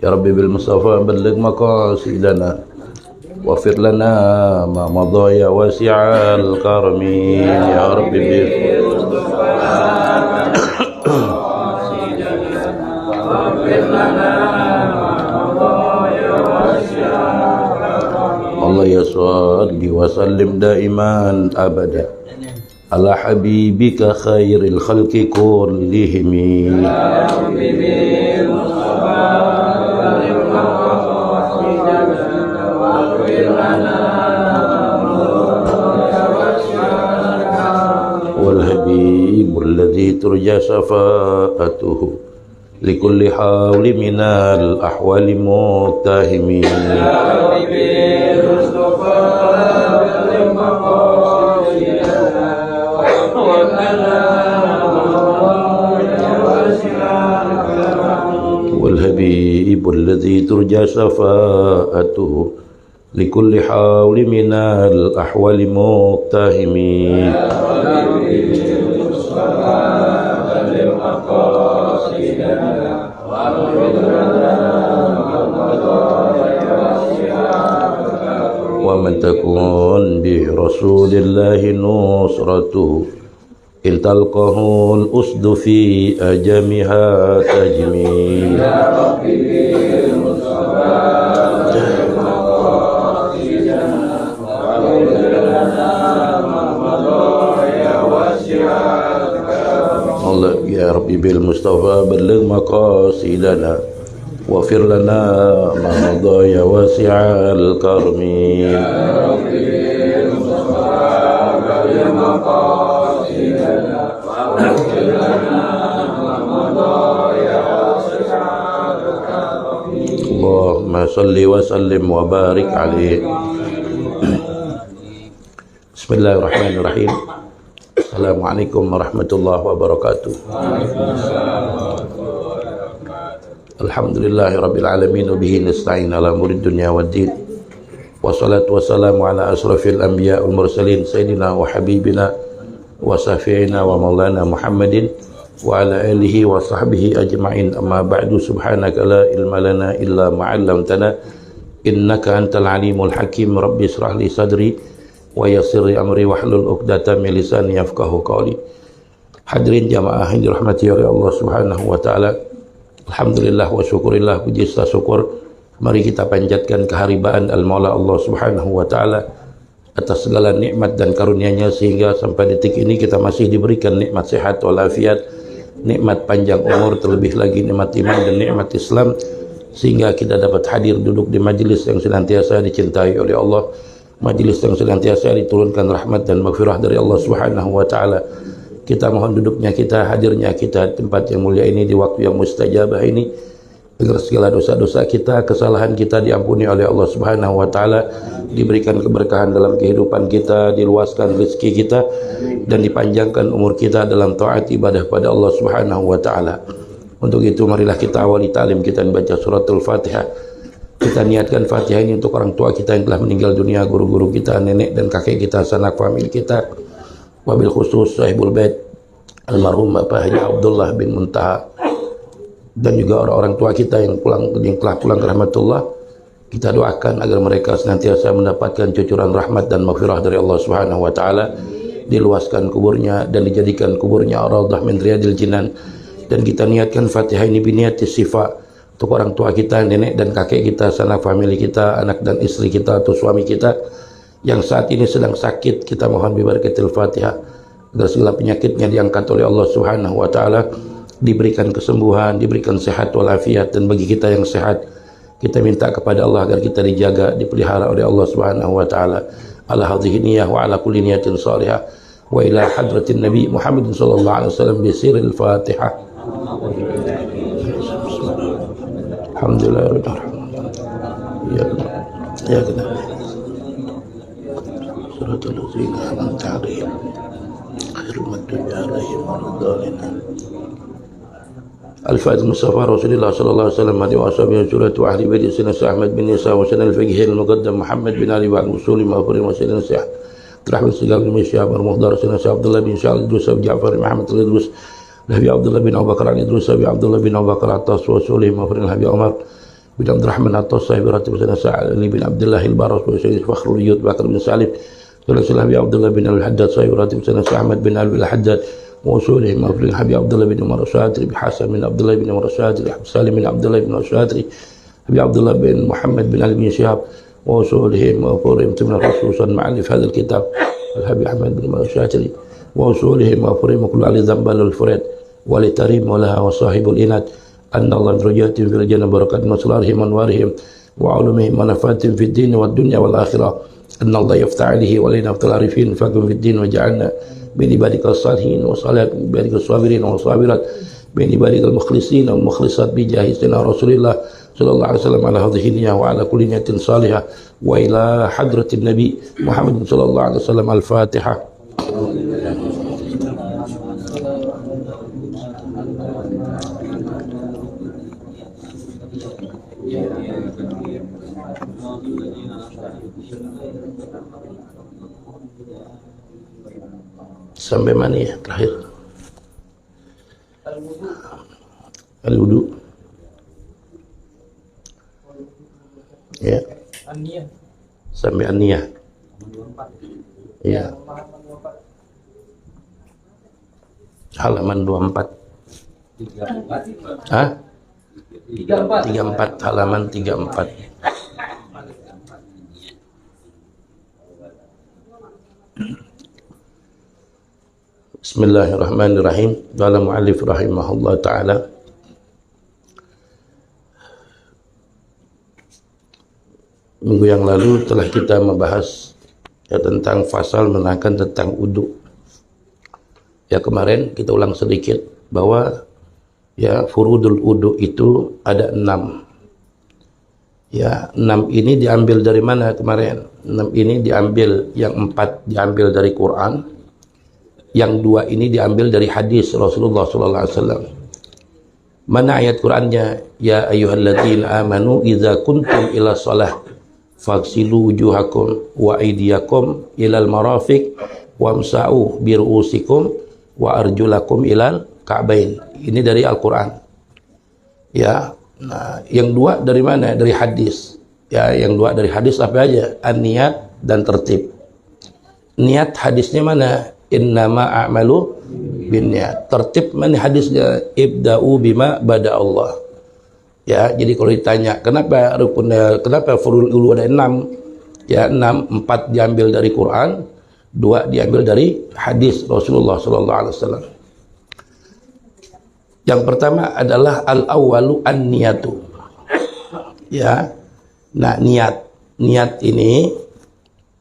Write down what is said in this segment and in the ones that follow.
يا رب بالمصطفى بلغ مقاصدنا واغفر لنا ما مضى يا واسع الكرم يا رب الله يصلي وسلم دائما أبدا على حبيبك خير الخلق كلهم والحبيب الذي ترجى شفاعته لكل حول من الأحوال متهم والحبيب الذي ترجى شفاعته لكل حول من الأحوال متهم ومن تكون برسول الله نصرته إن تلقه الأسد في أجمها تجميل الله يا ربي بالمصطفى بلغ مقاصدنا واغفر لنا ما مضى يا واسع الكرم يا ربي بالمصطفى بلغ مقاصدنا واغفر لنا ما مضى يا واسع الكرم اللهم صل وسلم وبارك عليه. بسم الله الرحمن الرحيم. Assalamualaikum warahmatullahi wabarakatuh. Alhamdulillahi rabbil alamin wa bihi nasta'in ala umuri dunya waddin. Wassalatu wassalamu ala asrafil anbiya wal mursalin sayyidina wa habibina wa safiina wa maulana Muhammadin wa ala alihi wa sahbihi ajma'in. Amma ba'du, subhanaka la ilma lana illa ma 'allamtana innaka antal alimul hakim. Rabbi israh li sadri wa yassir amri wahlul 'uqdatam min lisani yafqahu qawli. Hadirin jamaah yang dirahmati oleh Allah Subhanahu wa taala. Alhamdulillah wa syukurillah, puji serta syukur mari kita panjatkan keharibaan al-Maula Allah Subhanahu wa taala atas segala nikmat dan karunia-Nya sehingga sampai detik ini kita masih diberikan nikmat sehat walafiat, nikmat panjang umur, terlebih lagi nikmat iman dan nikmat Islam, sehingga kita dapat hadir duduk di majelis yang senantiasa dicintai oleh Allah, majelis yang senantiasa diturunkan rahmat dan maghfirah dari Allah Subhanahu wa taala. Kita mohon duduknya kita, hadirnya kita tempat yang mulia ini di waktu yang mustajabah ini, agar segala dosa-dosa kita, kesalahan kita diampuni oleh Allah Subhanahu wa taala, diberikan keberkahan dalam kehidupan kita, diluaskan rezeki kita dan dipanjangkan umur kita dalam taat ibadah pada Allah Subhanahu wa taala. Untuk itu marilah kita awali ta'lim kita membaca suratul Fatihah. Kita niatkan Fatihah ini untuk orang tua kita yang telah meninggal dunia, guru-guru kita, nenek dan kakek kita, sanak famili kita, wabil khusus sahibul bait almarhum Bapak Haji Abdullah bin Muntaha, dan juga orang-orang tua kita yang telah pulang ke rahmatullah. Kita doakan agar mereka senantiasa mendapatkan cucuran rahmat dan maghfirah dari Allah Subhanahu wa taala, diluaskan kuburnya dan dijadikan kuburnya raudhah min riyadil jinan. Dan kita niatkan Fatihah ini biniatis sifa untuk orang tua kita, nenek dan kakek kita, sanak famili kita, anak dan istri kita atau suami kita yang saat ini sedang sakit. Kita mohon bibarakatil Fatihah agar segala penyakitnya diangkat oleh Allah Subhanahu wa taala, diberikan kesembuhan, diberikan sehat walafiat, dan bagi kita yang sehat kita minta kepada Allah agar kita dijaga, dipelihara oleh Allah Subhanahu wa taala. Ala hadhihi niyyah wa ala kulli niyatin salihah wa ila hadratin Nabi Muhammad sallallahu alaihi wasallam bi sirril Fatihah. Alhamdulillah ya ya kita suratul ladzina an'amta 'alaihim khairul maghdubi 'alaihim waladdallin. Al-Fatihah Mustafa Rasulullah sallallahu alaihi wasallam wa ashabihi suratu ahli bait Sayyidina Ahmad bin Isa wa sanal fiqh al-muqaddam Muhammad bin Ali wa al-usuli ma'furi wa sayyidina Syekh Rahmat Segal bin Syekh Muhdar Sayyidina Abdullah bin Syekh Idrus Ja'far Muhammad Idrus Nabi Abdullah bin Abu Bakar Idrus Nabi Abdullah bin Abu Bakar atas wa sulih ma'furi Nabi Umar bin Abdurrahman At-Tassahi bi Ratib Sayyidina Sa'ali bin Abdullah al-Baras wa Sayyid Fakhrul Yud Bakar bin Salim Sayyidina Abi Abdullah bin Al-Haddad Sayyid Ratib Sayyidina Ahmad bin Al-Haddad wa usulihim Abdul Habib Abdullah bin Umar Syatri bi Hasan bin Abdullah bin Umar Syatri Salim bin Abdullah bin Syatri Habib Abdullah bin Muhammad bin Ali bin Syihab wa usulihim wa furim min Rasulullah ma'alif hadha al-kitab Al-Habib Ahmad bin Umar Syatri wa usulihim wa furim kullu ali dhanbal al-furat wa li tarim wa laha wa sahibul inat anna Allah rajatin fil jannah barakat maslarihim anwarihim wa ulumihim wa nafatin fid din wad dunya wal akhirah anna Allah yafta'alihi wa lana aftal arifin fakum fid din wa ja'alna min ibadikal salihin wa salat min ibadikal sabirin wa sabirat min ibadikal mukhlisin wal mukhlisat bi jahi sayyidina Rasulillah sallallahu alaihi wasallam ala hadhihi niyyah wa ala kulli niyatin salihah wa ila hadratin nabi Muhammad sallallahu alaihi wasallam al-Fatihah. Sampai mana ya terakhir? Al-wudu. Ya. Sampai an-niyah. Ya. Halaman 24. Hah? 34 halaman 34. Bismillahirrahmanirrahim. Qala mu'allif rahimahullah ta'ala. Minggu yang lalu telah kita membahas ya, tentang fasal menerangkan tentang wudu. Ya, kemarin kita ulang sedikit bahwa ya furudul wudu itu ada 6. Ya, 6 ini diambil dari mana kemarin? 6 ini diambil, yang 4 diambil dari Quran, yang 2 ini diambil dari hadis Rasulullah sallallahu alaihi wasallam. Mana ayat Qur'annya? Ya ayyuhalladzina amanu idza kuntum ila shalah faghsilu wujuhakum wa aydiyakum ilal marafiq wamsa'u bi ru'usikum wa arjulakum ilal ka'bain. Ini dari Al-Qur'an. Ya. Nah, yang 2 dari mana? Dari hadis. Ya, yang 2 dari hadis apa aja? An-niyat dan tertib. Niat hadisnya mana? Innama a'malu binniyat. Tertib mana hadisnya? Ibda'u bima bada Allah. Ya, jadi kalau ditanya kenapa rukunnya, kenapa furul ulu ada 6? Ya, 6, 4 diambil dari Quran, 2 diambil dari hadis Rasulullah sallallahu alaihi wasallam. Yang pertama adalah al-awwalu an-niyatu. Ya. Nah, niat. Niat ini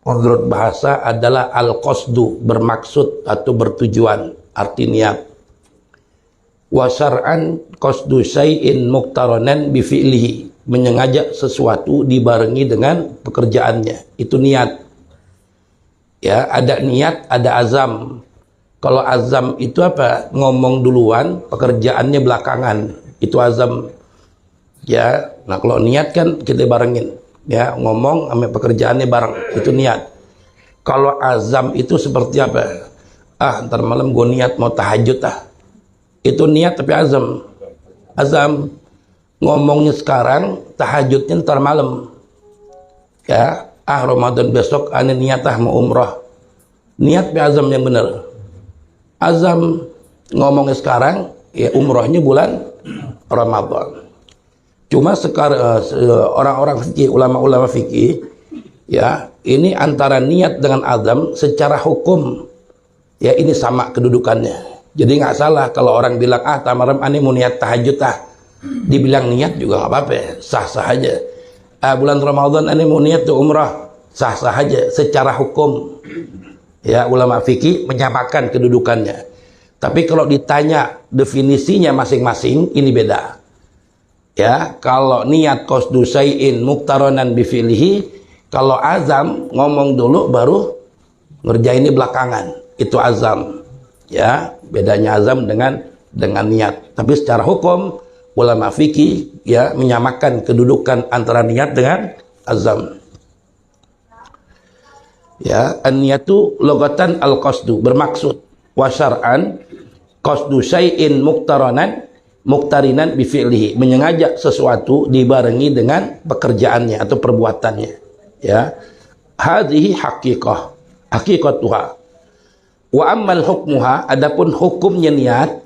menurut bahasa adalah al-qasdu, bermaksud atau bertujuan, arti niat. Wa syar'an qasdu syai'in muqtaranan bi fi'lihi, menyengaja sesuatu dibarengi dengan pekerjaannya. Itu niat. Ya, ada niat, ada azam. Kalau azam itu apa? Ngomong duluan, pekerjaannya belakangan. Itu azam. Ya, nah kalau niat kan kita barengin. Ya, ngomong sama pekerjaannya bareng. Itu niat. Kalau azam itu seperti apa? Ah, ntar malam gue niat mau tahajud ah. Itu niat tapi azam. Azam. Ngomongnya sekarang, tahajudnya ntar malam. Ya, ah Ramadan besok ane niat ah mau umrah. Niat tapi azam yang benar. Azam ngomongnya sekarang, ya umrahnya bulan Ramadan. Cuma sekarang orang-orang fikih, ulama-ulama fikih, ya ini antara niat dengan azam secara hukum, ya ini sama kedudukannya. Jadi nggak salah kalau orang bilang ah tamaram ani mau niat tahajud ah, dibilang niat juga nggak apa-apa, sah-sah aja. Ah bulan Ramadan ani mau niat tuh umrah, sah-sah aja secara hukum. Ya, ulama fikih menyamakan kedudukannya. Tapi kalau ditanya definisinya masing-masing, ini beda. Ya, kalau niat qasdu syai'in muqtaranan bi fi'lihi, kalau azam ngomong dulu baru ngerjainnya belakangan. Itu azam. Ya, bedanya azam dengan niat. Tapi secara hukum ulama fikih ya menyamakan kedudukan antara niat dengan azam. Ya, an-niyatu logatan al-qasdu, bermaksud. Wa syar'an qasdu syai'in muqtaranan muqtarinan bi fi'lihi, menyengaja sesuatu dibarengi dengan pekerjaannya atau perbuatannya. Ya, hadhihi haqiqah, haqiqatuha. Wa ammal hukmuha, adapun hukumnya niat,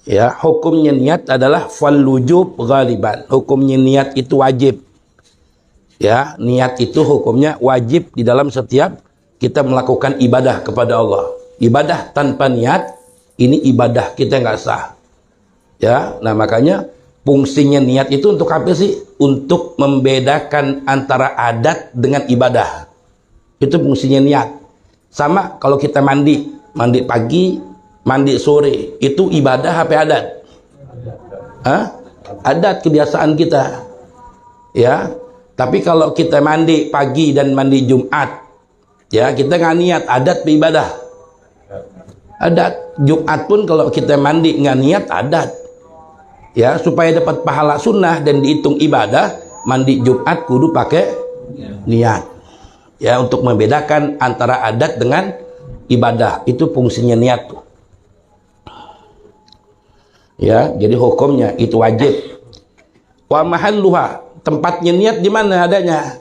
ya, hukumnya niat adalah fal wujub ghaliban. Hukumnya niat itu wajib. Ya, niat itu hukumnya wajib di dalam setiap kita melakukan ibadah kepada Allah. Ibadah tanpa niat, ini ibadah kita nggak sah. Ya, nah makanya fungsinya niat itu untuk apa sih? Untuk membedakan antara adat dengan ibadah. Itu fungsinya niat. Sama kalau kita mandi pagi, mandi sore, itu ibadah apa adat? Hah? Adat, kebiasaan kita. Ya, tapi kalau kita mandi pagi dan mandi Jumat, ya kita nggak niat, adat ibadah. Adat. Jumat pun kalau kita mandi nggak niat, adat. Ya, supaya dapat pahala sunnah dan dihitung ibadah, mandi Jumat kudu pakai niat. Ya, untuk membedakan antara adat dengan ibadah, itu fungsinya niat tuh. Ya, jadi hukumnya itu wajib. Wa mahalluha, tempatnya niat di mana adanya?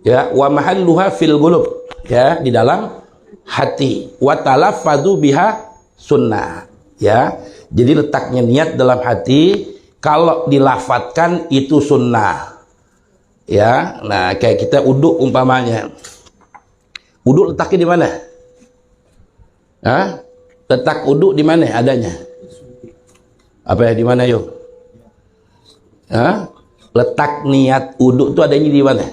Ya, wa mahalluha fil qulub, ya, di dalam hati. Wa talaffadhu biha sunnah. Ya, jadi letaknya niat dalam hati, kalau dilafatkan itu sunnah. Ya, nah kayak kita uduk umpamanya. Uduk letaknya di mana? Hah? Letak uduk di mana adanya? Apa ya, di mana yuk? Hah? Letak niat uduk itu adanya di mana?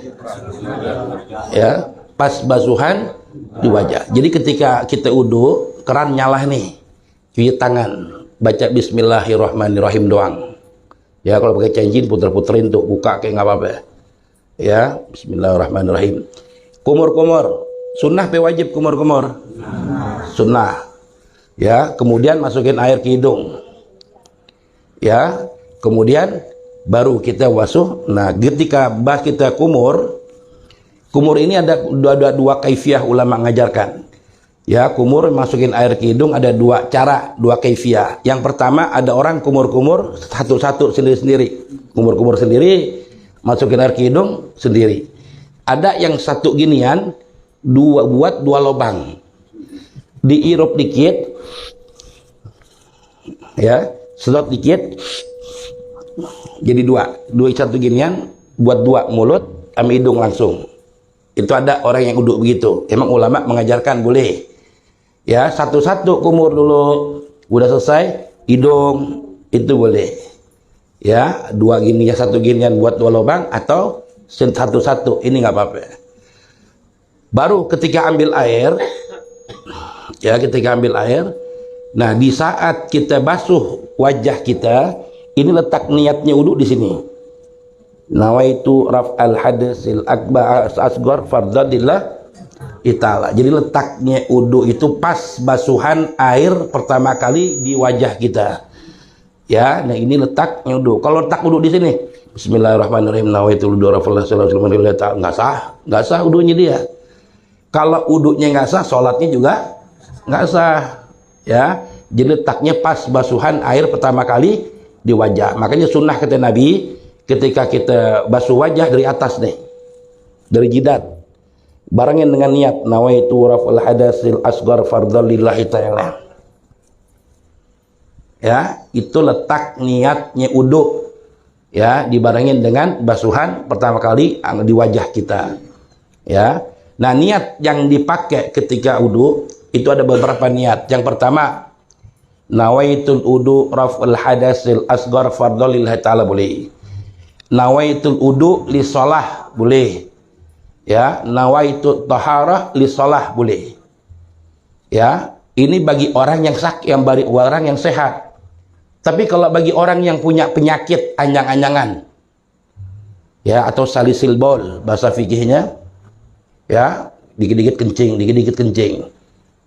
Ya, pas basuhan di wajah. Jadi ketika kita uduk, keran nyala nih, cuci tangan, baca Bismillahirrahmanirrahim doang. Ya, kalau pakai cincin puter-puterin tuh, buka kayak nggak apa-apa. Ya, Bismillahirrahmanirrahim. Kumur-kumur, sunnah pe wajib kumur-kumur? Sunnah. Ya, kemudian masukin air ke hidung. Ya, kemudian baru kita basuh. Nah, ketika kita kumur ini ada dua kaifiyah ulama mengajarkan. Ya, kumur masukin air ke hidung ada dua cara, dua kaifiyah. Yang pertama ada orang kumur-kumur satu-satu sendiri-sendiri. Kumur-kumur sendiri, masukin air ke hidung sendiri. Ada yang satu ginian, buat dua lubang. Diirup dikit. Ya, sedot dikit. Jadi dua satu ginian, buat dua mulut sama hidung langsung. Itu ada orang yang uduk begitu. Emang ulama mengajarkan boleh. Ya, satu-satu kumur dulu, udah selesai hidung, itu boleh. Ya, dua gini ya, satu ginian buat dua lubang, atau satu-satu, ini nggak apa-apa. Baru ketika ambil air, ya ketika ambil air, nah di saat kita basuh wajah kita, ini letak niatnya wudu di sini. Nawaitu raf'al hadasil akbar asghar fardadillah itala. Jadi letaknya wudu itu pas basuhan air pertama kali di wajah kita. Ya, nah ini letaknya wudu. Kalau letak wudu di sini, Bismillahirrahmanirrahim, nawaitu wudu raf'al hadasil akbar, nggak sah wudunya dia. Kalau wudunya nggak sah, sholatnya juga nggak sah. Ya, jadi letaknya pas basuhan air pertama kali di wajah. Makanya sunnah kata Nabi, ketika kita basuh wajah dari atas nih, dari jidat, barengin dengan niat nawaitu raf'al hadasil asghar fardhan lillahi ta'ala. Ya, itu letak niatnya wudu. Ya, dibarengin dengan basuhan pertama kali di wajah kita. Ya. Nah, niat yang dipakai ketika wudu itu ada beberapa niat. Yang pertama, nawaitul wudu raf'al hadasil asghar fardhan lillahi ta'ala boleh. Nawaitul wudu li shalah boleh. Ya, nawaitu taharah li shalah boleh. Ya, ini bagi orang yang sakit, orang yang sehat. Tapi kalau bagi orang yang punya penyakit anjang-anjangan, ya, atau salisil baul bahasa fikihnya, ya, dikit-dikit kencing.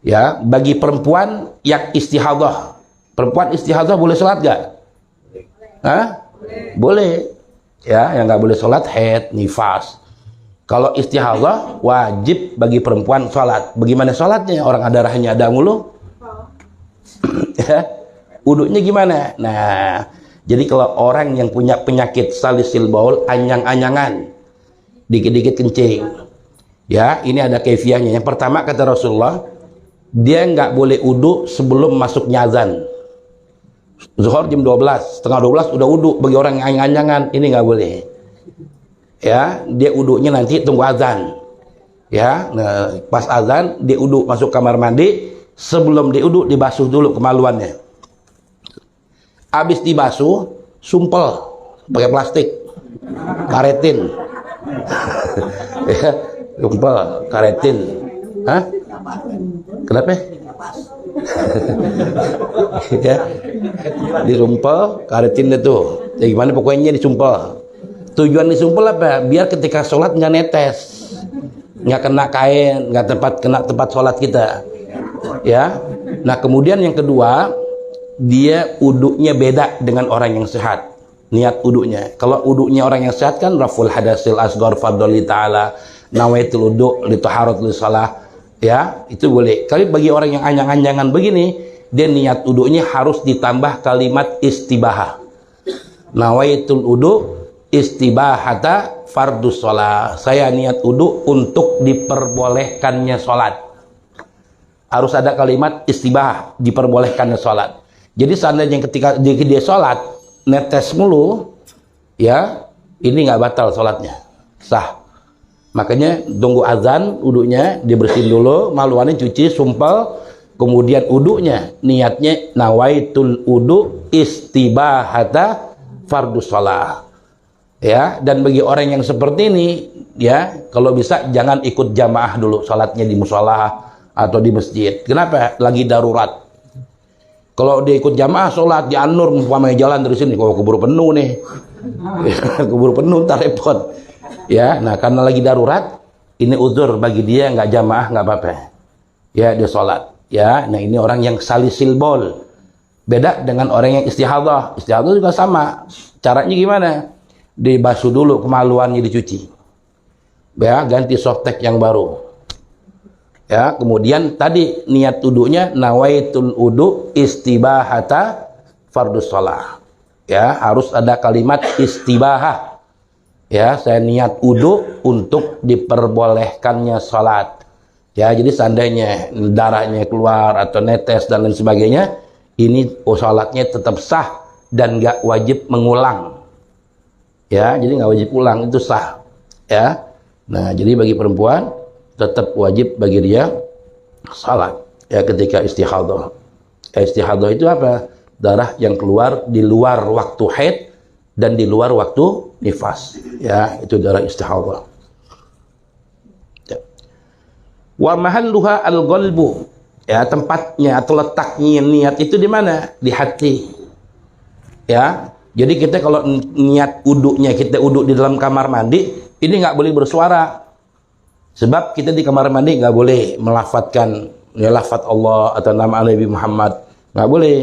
Ya, bagi perempuan yang istihadah, perempuan istihadah boleh sholat gak? Hah? Boleh. Ya, yang nggak boleh sholat haid, nifas. Kalau istihadah wajib bagi perempuan sholat. Bagaimana sholatnya? Orang ada darahnya ada mulu. Ya, Uduknya gimana? Nah, jadi kalau orang yang punya penyakit salisil baul, anyang-anyangan, dikit-dikit kencing, ya ini ada kaifiahnya. Yang pertama kata Rasulullah, dia nggak boleh uduk sebelum masuknya azan. Zuhur jam 12, setengah 12 udah uduk. Bagi orang yang anyang-anyangan, ini nggak boleh. Ya, dia uduknya nanti tunggu azan. Ya, nah, pas azan dia uduk masuk kamar mandi. Sebelum dia uduk dibasuh dulu kemaluannya. Habis dibasuh, sumpel pakai plastik, karetin. Ya, sumpel, karetin. Hah? Kenapa? Ya, dirumpel, karetin itu. Ya gimana pokoknya disumpel. Tujuan disumpel apa? Biar ketika sholat nggak netes, nggak kena kain, nggak kena tempat sholat kita. Ya, nah kemudian yang kedua, dia uduknya beda dengan orang yang sehat. Niat uduknya, kalau uduknya orang yang sehat kan raful hadasil asghar fadli ta'ala, nawaitul uduk li taharatul shalah, ya itu boleh. Tapi bagi orang yang anyang-anyangan begini, dia niat uduknya harus ditambah kalimat istibahah. Nawaitul uduk istibahata fardus shalah, saya niat uduk untuk diperbolehkannya sholat. Harus ada kalimat istibah, diperbolehkannya sholat. Jadi seandainya ketika dia sholat netes mulu, ya ini nggak batal sholatnya, sah. Makanya tunggu azan, uduknya dibersihin dulu, maluannya cuci, sumpel, kemudian uduknya niatnya nawaitul uduk istibahata fardus sholat. Ya, dan bagi orang yang seperti ini, ya kalau bisa jangan ikut jamaah dulu sholatnya di musola atau di masjid. Kenapa? Lagi darurat. Kalau dia ikut jamaah sholat di An-Nur, umpamanya jalan dari sini, kalau keburu penuh nih, keburu penuh, ntar repot. Ya, nah karena lagi darurat, ini uzur bagi dia, nggak jamaah nggak apa-apa. Ya, dia sholat. Ya, nah ini orang yang salisil bol. Beda dengan orang yang istihadah. Istihadah juga sama. Caranya gimana? Dibasuh dulu kemaluannya, dicuci. Ya, ganti softtek yang baru. Ya, kemudian tadi niat uduknya nawaitul uduk istibahata fardus shalah. Ya, harus ada kalimat istibahah. Ya, saya niat uduk untuk diperbolehkannya salat. Ya, jadi seandainya darahnya keluar atau netes dan lain sebagainya, ini salatnya tetap sah dan nggak wajib mengulang. Ya, jadi nggak wajib ulang, itu sah. Ya, nah jadi bagi perempuan tetap wajib bagi dia salat ya ketika istihadah. Istihadah itu apa? Darah yang keluar di luar waktu haid dan di luar waktu nifas. Ya, itu darah istihadah. Ya. Wa mahalluha al-qalbu. Ya, tempatnya atau letaknya niat itu di mana? Di hati. Ya. Jadi kita kalau niat uduknya kita uduk di dalam kamar mandi, ini nggak boleh bersuara. Sebab kita di kamar mandi nggak boleh melafadzkan ya lafadz Allah atau nama Nabi Muhammad, nggak boleh.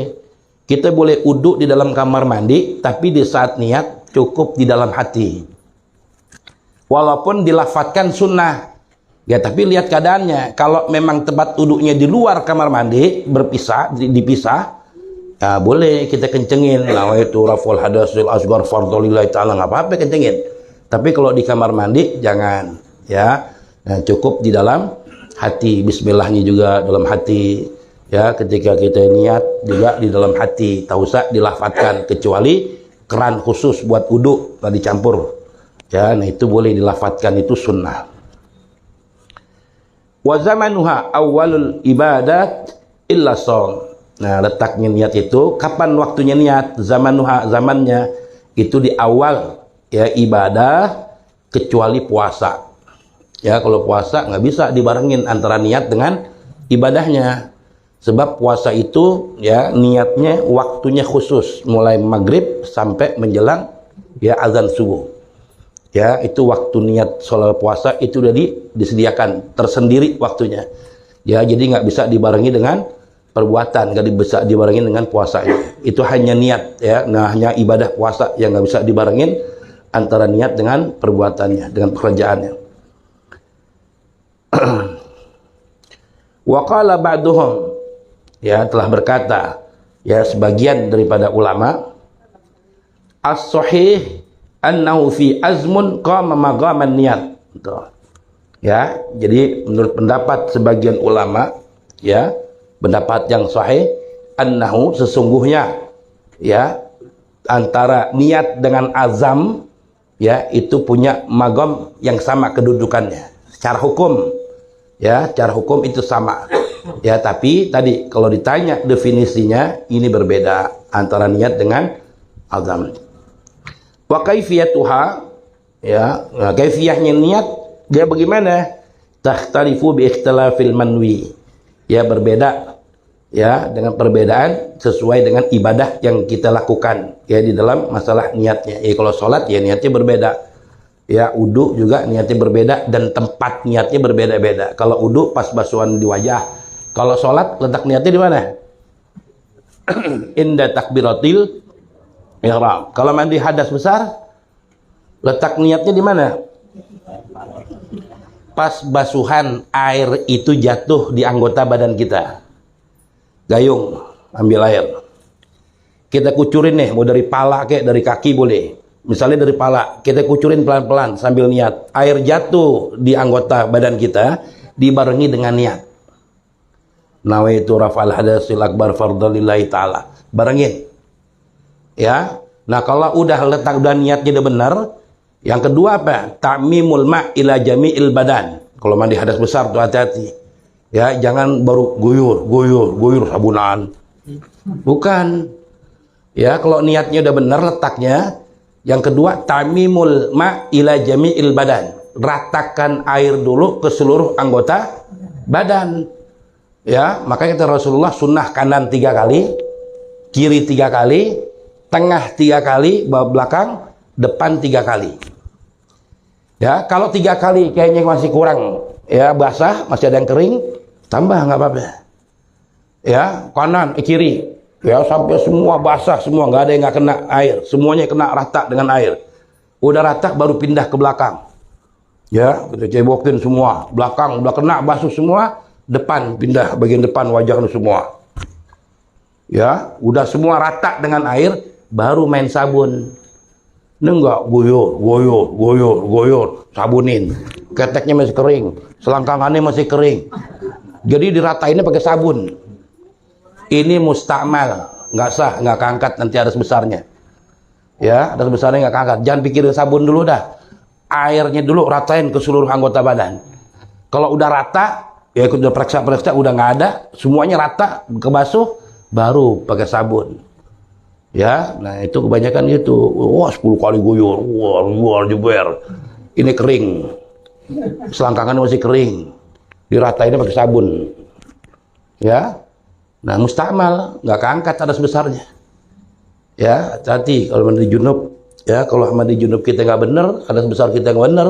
Kita boleh uduk di dalam kamar mandi, tapi di saat niat cukup di dalam hati. Walaupun dilafadzkan sunnah, ya tapi lihat keadaannya. Kalau memang tempat uduknya di luar kamar mandi, dipisah, ya boleh kita kencengin. Nawaitu raful hadasil asghar fardholillahi ta'ala, nggak apa-apa kencengin. Tapi kalau di kamar mandi jangan, ya. Nah, cukup di dalam hati, bismillahnya juga dalam hati. Ya, ketika kita niat juga di dalam hati, tak usah dilafadzkan kecuali keran khusus buat uduk tadi campur. Ya, nah itu boleh dilafadzkan, itu sunnah. Wa zamanuha awwalul ibadat illa shaum. Nah, letaknya niat itu kapan waktunya niat? Zamanuha, zamannya itu di awal ya ibadah kecuali puasa. Ya, kalau puasa nggak bisa dibarengin antara niat dengan ibadahnya. Sebab puasa itu ya niatnya waktunya khusus, mulai maghrib sampai menjelang ya azan subuh. Ya, itu waktu niat sholat puasa itu udah disediakan tersendiri waktunya. Ya, jadi nggak bisa dibarengi dengan perbuatan, nggak bisa dibarengin dengan puasanya. Itu hanya niat ya, nah hanya ibadah puasa yang nggak bisa dibarengin antara niat dengan perbuatannya, dengan pekerjaannya. Wa qala ba'duhum, ya telah berkata ya sebagian daripada ulama, as-sahih annahu fi azmun qama maqaman niat. Ya, jadi menurut pendapat sebagian ulama, ya, pendapat yang sahih, annahu sesungguhnya, ya, antara niat dengan azam, ya, itu punya magam yang sama kedudukannya secara hukum, ya, secara hukum itu sama, ya, tapi tadi kalau ditanya definisinya ini berbeda antara niat dengan azam. Wa kaifiyatuha, ya, nah, kaifiyahnya niat dia bagaimana? Takhtalifu bi ikhtilafil manwi, ya, berbeda, ya, dengan perbedaan sesuai dengan ibadah yang kita lakukan, ya, di dalam masalah niatnya. Ya, kalau sholat ya niatnya berbeda, ya, wudu juga niatnya berbeda dan tempat niatnya berbeda-beda. Kalau wudu pas basuhan di wajah, kalau sholat letak niatnya di mana? Inda takbiratil ihram. Kalau mandi hadas besar letak niatnya di mana? Pas basuhan air itu jatuh di anggota badan kita. Gayung, ambil air. Kita kucurin nih, mau dari pala kayak dari kaki boleh. Misalnya dari pala, kita kucurin pelan-pelan sambil niat. Air jatuh di anggota badan kita, dibarengi dengan niat. Nawaitu rafa'al hadasil akbar fardalillahi ta'ala. Barengin. Ya. Nah, kalau udah letak dan niatnya udah benar, yang kedua apa? Ta'mimul ma' ila jami'il badan. Kalau mandi hadas besar tuh hati-hati. Ya, jangan baru guyur sabunan. Bukan. Ya, kalau niatnya udah benar letaknya. Yang kedua, ta'mimul ma' ila jami'il badan. Ratakan air dulu ke seluruh anggota badan. Ya, makanya kata Rasulullah, sunnah kanan 3 kali, kiri 3 kali, tengah 3 kali, belakang, depan 3 kali. Ya, kalau 3 kali kayaknya masih kurang, ya, basah, masih ada yang kering, tambah nggak apa-apa. Ya, kanan, kiri, ya, sampai semua basah semua, nggak ada yang nggak kena air, semuanya kena rata dengan air. Udah rata baru pindah ke belakang. Ya, kita cebokin semua, belakang udah kena basuh semua, depan pindah bagian depan wajah lu semua. Ya, udah semua rata dengan air, baru main sabun. Ini enggak goyor, sabunin. Keteknya masih kering, selangkangannya masih kering. Jadi diratainnya pakai sabun. Ini mustakmal, nggak sah, nggak keangkat nanti adas besarnya. Ya, adas besarnya nggak keangkat. Jangan pikirin sabun dulu dah. Airnya dulu ratain ke seluruh anggota badan. Kalau udah rata, ya udah periksa udah nggak ada, semuanya rata, kebasuh, baru pakai sabun. Ya, nah itu kebanyakan gitu. Wah, 10 kali guyur, wah, jeber. Ini kering. Selangkangan masih kering. Diratainnya pakai sabun. Ya. Nah, mustakmal, nggak keangkat adas besarnya. Ya, hati-hati kalau mandi junub. Ya, kalau mandi junub kita nggak bener, adas besar kita nggak bener.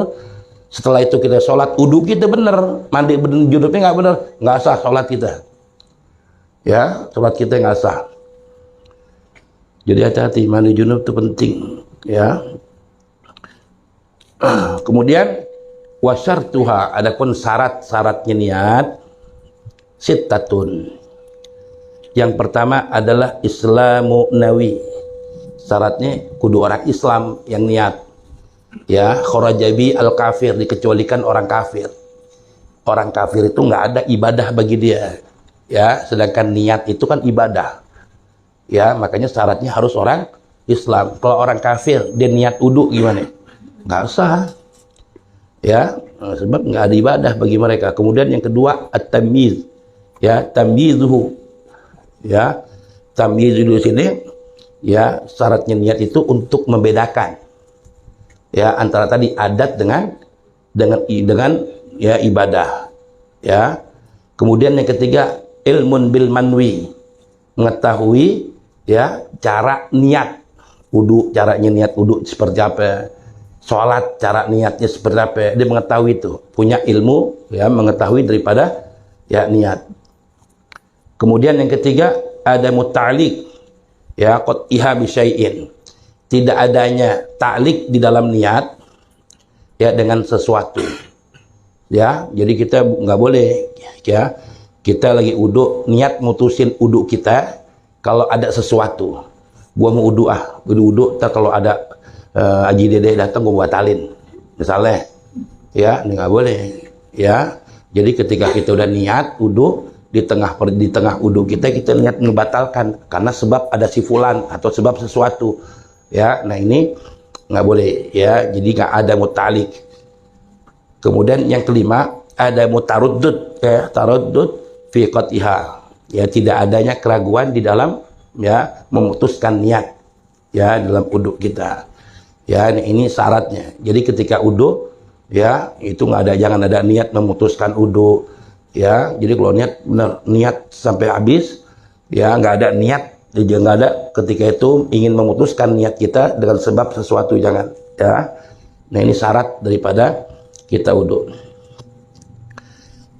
Setelah itu kita sholat, wudu kita bener. Mandi junubnya nggak bener, nggak sah sholat kita. Ya, sholat kita nggak sah. Jadi hati-hati, mandi junub itu penting, ya. Kemudian wasyartuha, adapun syarat-syaratnya niat sittatun. Yang pertama adalah islamu nawi. Syaratnya kudu orang Islam yang niat. Ya, kharajabi al-kafir, dikecualikan orang kafir. Orang kafir itu nggak ada ibadah bagi dia. Ya, sedangkan niat itu kan ibadah. Ya, makanya syaratnya harus orang Islam. Kalau orang kafir dia niat wudu gimana? Nggak sah. Ya, sebab nggak ada ibadah bagi mereka. Kemudian yang kedua at-tamyiz. Ya, tamyizuhu. Ya, tamyiz di sini, ya, syaratnya niat itu untuk membedakan, ya, antara tadi adat dengan ya ibadah. Ya. Kemudian yang ketiga ilmun bil manwi, mengetahui, ya, cara niat wudu, caranya niat wudu seperti apa, sholat cara niatnya seperti apa, dia mengetahui itu, punya ilmu, ya, mengetahui daripada, ya, niat. Kemudian yang ketiga ada muta'liq, ya, qat'iha bi syai'in, tidak adanya ta'liq di dalam niat, ya, dengan sesuatu. Ya, jadi kita nggak boleh, ya, kita lagi wudu, niat mutusin wudu kita, kalau ada sesuatu, gua mau wudu tak kalau ada Haji Dede datang gua batalin. Misalnya, ya, ini nggak boleh, ya. Jadi ketika kita udah niat wudu, di tengah wudu kita niat membatalkan karena sebab ada si fulan atau sebab sesuatu, ya. Nah ini nggak boleh, ya. Jadi nggak ada mutalik. Kemudian yang kelima ada mutaruddud, ya, taruddud fi qatiha, ya, tidak adanya keraguan di dalam, ya, memutuskan niat, ya, dalam wudu kita, ya. Ini syaratnya. Jadi ketika wudu, ya, itu jangan ada niat memutuskan wudu, ya. Jadi kalau niat sampai habis, ya, nggak ada niat, nggak ada ketika itu ingin memutuskan niat kita dengan sebab sesuatu, jangan, ya. Nah ini syarat daripada kita wudu.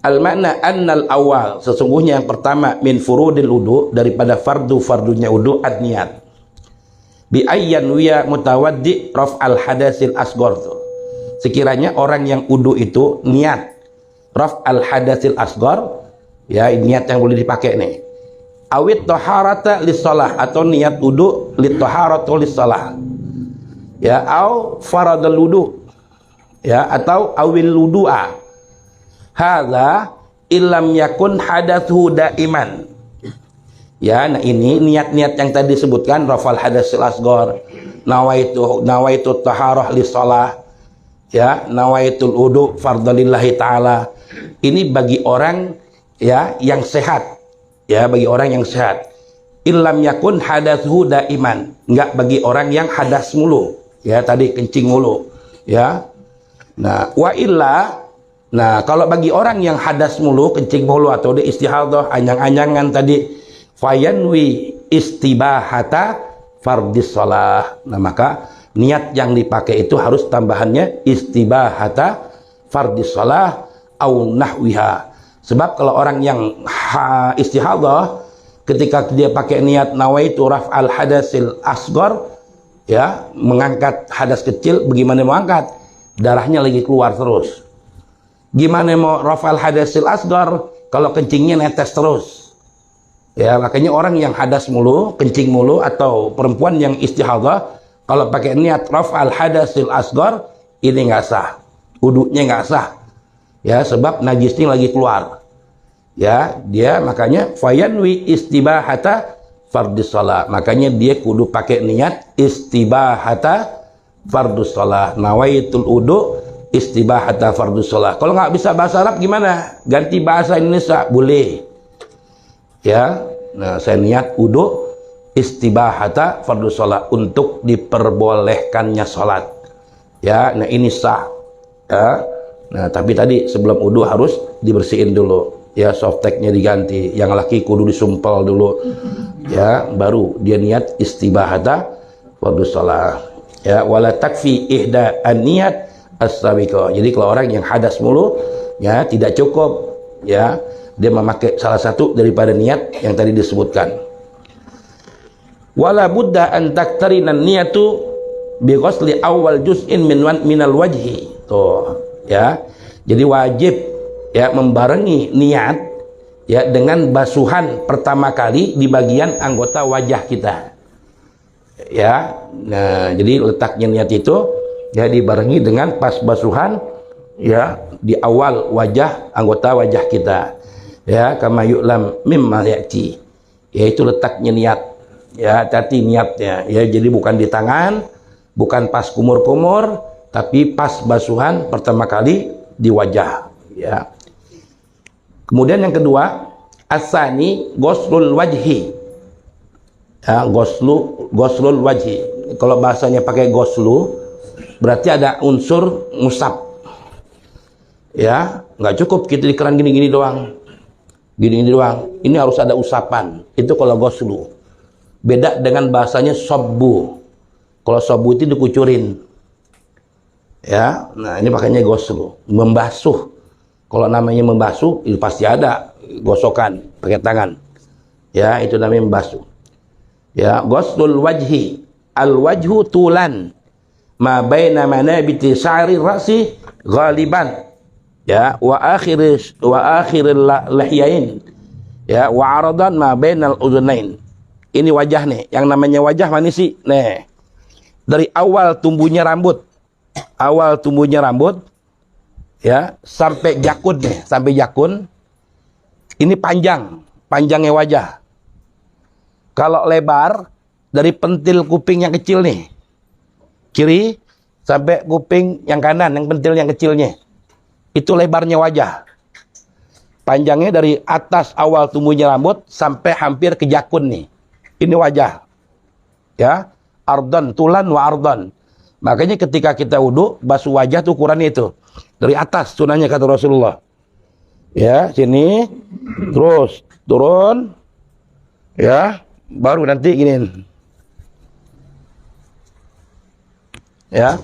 Al-makna annal awal, sesungguhnya yang pertama min furudil wudu, daripada fardunya wudu ad-niat. Bi ayyan wiya mutawaddi raf'al hadasil asghar. Sekiranya orang yang wudu itu niat raf'al hadasil asghar, ya, niat yang boleh dipakai nih. Awit taharata lis-shalah, atau niat wudu lit taharatu lis-shalah. Ya, au faradul wudu, ya, atau awil wudu'a. Hadza illam yakun hadathu daiman. Ya, nah ini niat-niat yang tadi disebutkan, rafal hadatsil asghar, nawaitu taharah lis-shalah, ya, nawaitul wudu fardalillahi taala. Ini bagi orang, ya, yang sehat, ya, bagi orang yang sehat. Illam yakun hadathu daiman, enggak bagi orang yang hadas mulu, ya, tadi kencing mulu, ya. Nah, wa illa, nah, kalau bagi orang yang hadas mulu, kencing mulu, atau dia istihadah, anyang-anyangan tadi, fayanwi istibahata fardis shalah. Nah, maka niat yang dipakai itu harus tambahannya istibahata fardis shalah au nahwiha. Sebab kalau orang yang istihadah, ketika dia pakai niat nawaitu raf'al hadasil asghar, ya, mengangkat hadas kecil, bagaimana mau angkat? Darahnya lagi keluar terus. Gimana mau rafal hadasil asghar kalau kencingnya netes terus, ya. Makanya orang yang hadas mulu, kencing mulu, atau perempuan yang istihadah, kalau pakai niat rafal hadasil asghar, ini nggak sah, wudunya nggak sah, ya, sebab najisnya lagi keluar, ya. Dia makanya fayanwi istibahata fardis shalah, makanya dia kudu pakai niat istibahata fardus shalah, nawaitul wudu istibahata fardus shalah. Kalau nggak bisa bahasa Arab gimana? Ganti bahasa Indonesia boleh, ya. Nah, saya niat wudu istibahata fardus shalah, untuk diperbolehkannya salat, ya. Nah ini sah, ya. Nah tapi tadi sebelum wudu harus dibersihin dulu, ya, softteknya diganti, yang laki kudu disumpel dulu, ya, baru dia niat istibahata fardus shalah, ya. Wala takfi ihda an-niyat as-sabiqah. Jadi kalau orang yang hadas mulu, ya, tidak cukup, ya, dia memakai salah satu daripada niat yang tadi disebutkan. Wala budda an taktarina niyatu bi ghusli awal juz'in minal wajhi. Tuh, ya. Jadi wajib, ya, membarengi niat, ya, dengan basuhan pertama kali di bagian anggota wajah kita, ya. Nah, jadi letaknya niat itu, ya, dibarengi dengan pas basuhan, ya, di awal wajah, anggota wajah kita, ya, kama yu'lam mimma ya'ti, yaitu letaknya niat, ya, hati niatnya, ya. Jadi bukan di tangan, bukan pas kumur-kumur, tapi pas basuhan pertama kali di wajah, ya. Kemudian yang kedua, asani ghuslul wajhi, ya, ghuslul wajhi. Kalau bahasanya pakai ghuslu, berarti ada unsur musab, ya. Nggak cukup kita di keran gini-gini doang, gini-gini doang, ini harus ada usapan. Itu kalau ghuslu. Beda dengan bahasanya sabbu. Kalau sabbu itu dikucurin, ya. Nah ini makanya ghuslu, membasuh. Kalau namanya membasuh, itu pasti ada gosokan pakai tangan, ya, itu namanya membasuh, ya. Ghuslul wajhi, al wajhu tulan ma baina manabiti sya'ri ra'si ghaliban, ya, wa akhiril lahyain, ya, wa aradan ma bainal udhunain. Ini wajah nih. Yang namanya wajah mana sih? Nih. Dari awal tumbuhnya rambut. Awal tumbuhnya rambut. Ya. Sampai jakun nih. Sampai jakun. Ini panjang. Panjangnya wajah. Kalau lebar. Dari pentil kuping yang kecil nih. Kiri. Sampai kuping yang kanan. Yang pentil yang kecilnya. Itu lebarnya wajah. Panjangnya dari atas awal tumbuhnya rambut. Sampai hampir ke jakun nih. Ini wajah. Ya. Ardan, tulan wa ardan. Makanya ketika kita wudhu, basuh wajah tuh ukurannya itu. Dari atas sunahnya kata Rasulullah. Ya, sini. Terus turun. Ya. Baru nanti gini. Ya.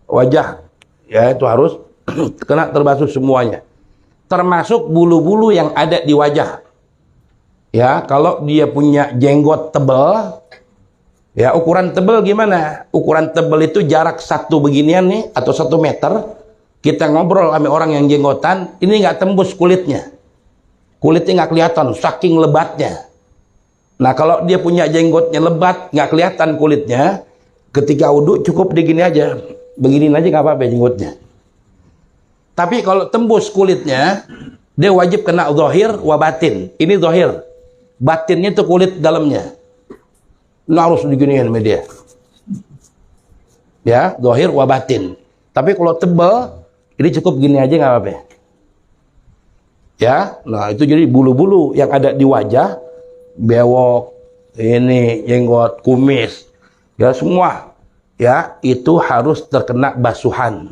Wajah. Ya, itu harus kena terbasuh semuanya. Termasuk bulu-bulu yang ada di wajah. Ya, kalau dia punya jenggot tebal, ya ukuran tebal gimana? Ukuran tebal itu jarak satu beginian nih, atau 1 meter. Kita ngobrol sama orang yang jenggotan, ini nggak tembus kulitnya. Kulitnya nggak kelihatan, saking lebatnya. Nah, kalau dia punya jenggotnya lebat, nggak kelihatan kulitnya, ketika wudhu cukup digini aja. Begini aja nggak apa-apa jenggotnya. Tapi kalau tembus kulitnya, dia wajib kena zahir wa batin. Ini zahir. Batinnya itu kulit dalamnya. Nah, harus diginiin sama dia. Ya, zahir wa batin. Tapi kalau tebal, ini cukup gini aja nggak apa-apa. Ya, nah itu jadi bulu-bulu yang ada di wajah, bewok, ini jenggot, kumis, ya semua, ya itu harus terkena basuhan.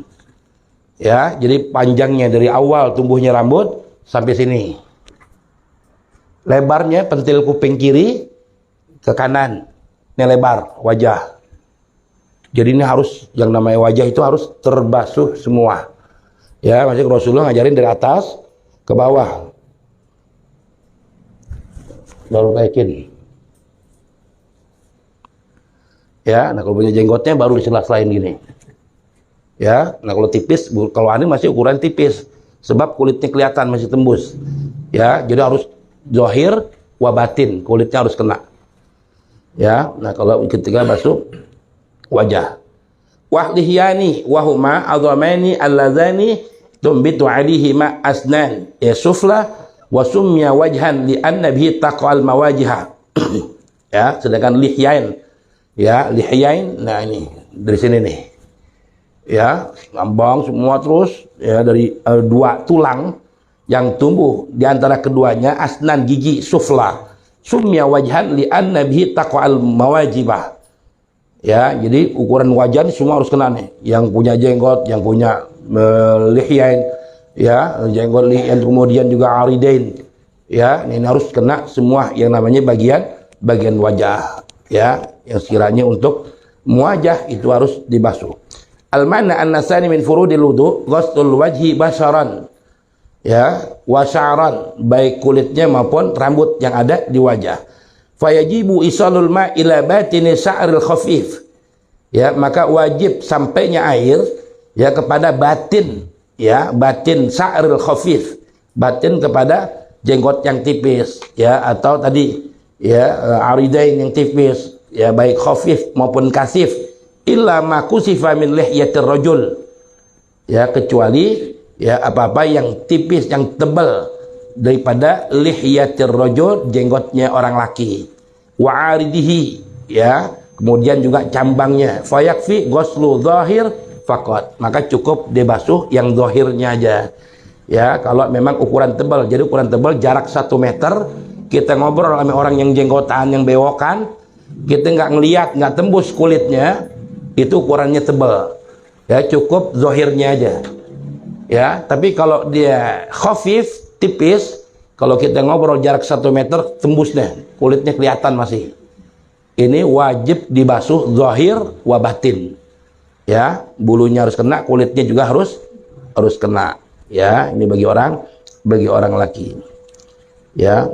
Ya, jadi panjangnya dari awal tumbuhnya rambut sampai sini. Lebarnya pentil kuping kiri ke kanan. Ini lebar wajah. Jadi ini harus, yang namanya wajah itu harus terbasuh semua. Ya, maksudnya Rasulullah ngajarin dari atas ke bawah. Baru naikin. Ya, nah kalau punya jenggotnya baru disela-selain gini. Ya, nah kalau tipis, kalau aneh masih ukuran tipis. Sebab kulitnya kelihatan masih tembus. Ya, jadi harus zahir wa batin, kulitnya harus kena. Ya, nah kalau ketika basuh wajah. Wahlihiyani wahuma adhamani alladzani tumbitu alihima asnan ya sufla wa sumya wajhan li anna bihi taqal mawajiha. Ya, sedangkan lihyain, ya lihyain, nah ini dari sini nih. Ya, lambang semua terus ya dari 2 tulang yang tumbuh di antara keduanya asnan gigi sufla sumya wajhan li anna bihi taqal mawajibah. Ya, jadi ukuran wajah semua harus kena nih. Yang punya jenggot, yang punya lihyain, ya jenggot lihyain, kemudian juga aridain. Ya, ini harus kena semua yang namanya bagian wajah. Ya, yang sekiranya untuk wajah itu harus dibasuh. Al-mana an-nasani min furudil wudu ghusl wajhi basharan. Ya, wa sya'ran, baik kulitnya maupun rambut yang ada di wajah. Fayajibu isalul ma ila batini sa'ril khafif. Ya, maka wajib sampainya air ya kepada batin, ya batin sa'ril khafif, batin kepada jenggot yang tipis, ya atau tadi ya aridain yang tipis, ya baik khafif maupun kasif. Illa ma kusifa min lihyatir rajul. Ya, kecuali ya apa-apa yang tipis, yang tebal daripada lihyatir rajul, jenggotnya orang laki. Wa aridihi, ya kemudian juga cambangnya. Fayakfi ghuslu zahir faqat, maka cukup dibasuh yang zahirnya aja. Ya, kalau memang ukuran tebal, jadi ukuran tebal jarak 1 meter, kita ngobrol sama orang yang jenggotan, yang bewokan, kita nggak ngelihat, nggak tembus kulitnya, itu ukurannya tebal. Ya, cukup zahirnya aja. Ya, tapi kalau dia khafif, tipis, kalau kita ngobrol jarak 1 meter, tembusnya, kulitnya kelihatan masih. Ini wajib dibasuh zahir wa batin. Ya, bulunya harus kena, kulitnya juga harus kena. Ya, ini bagi orang laki. Ya,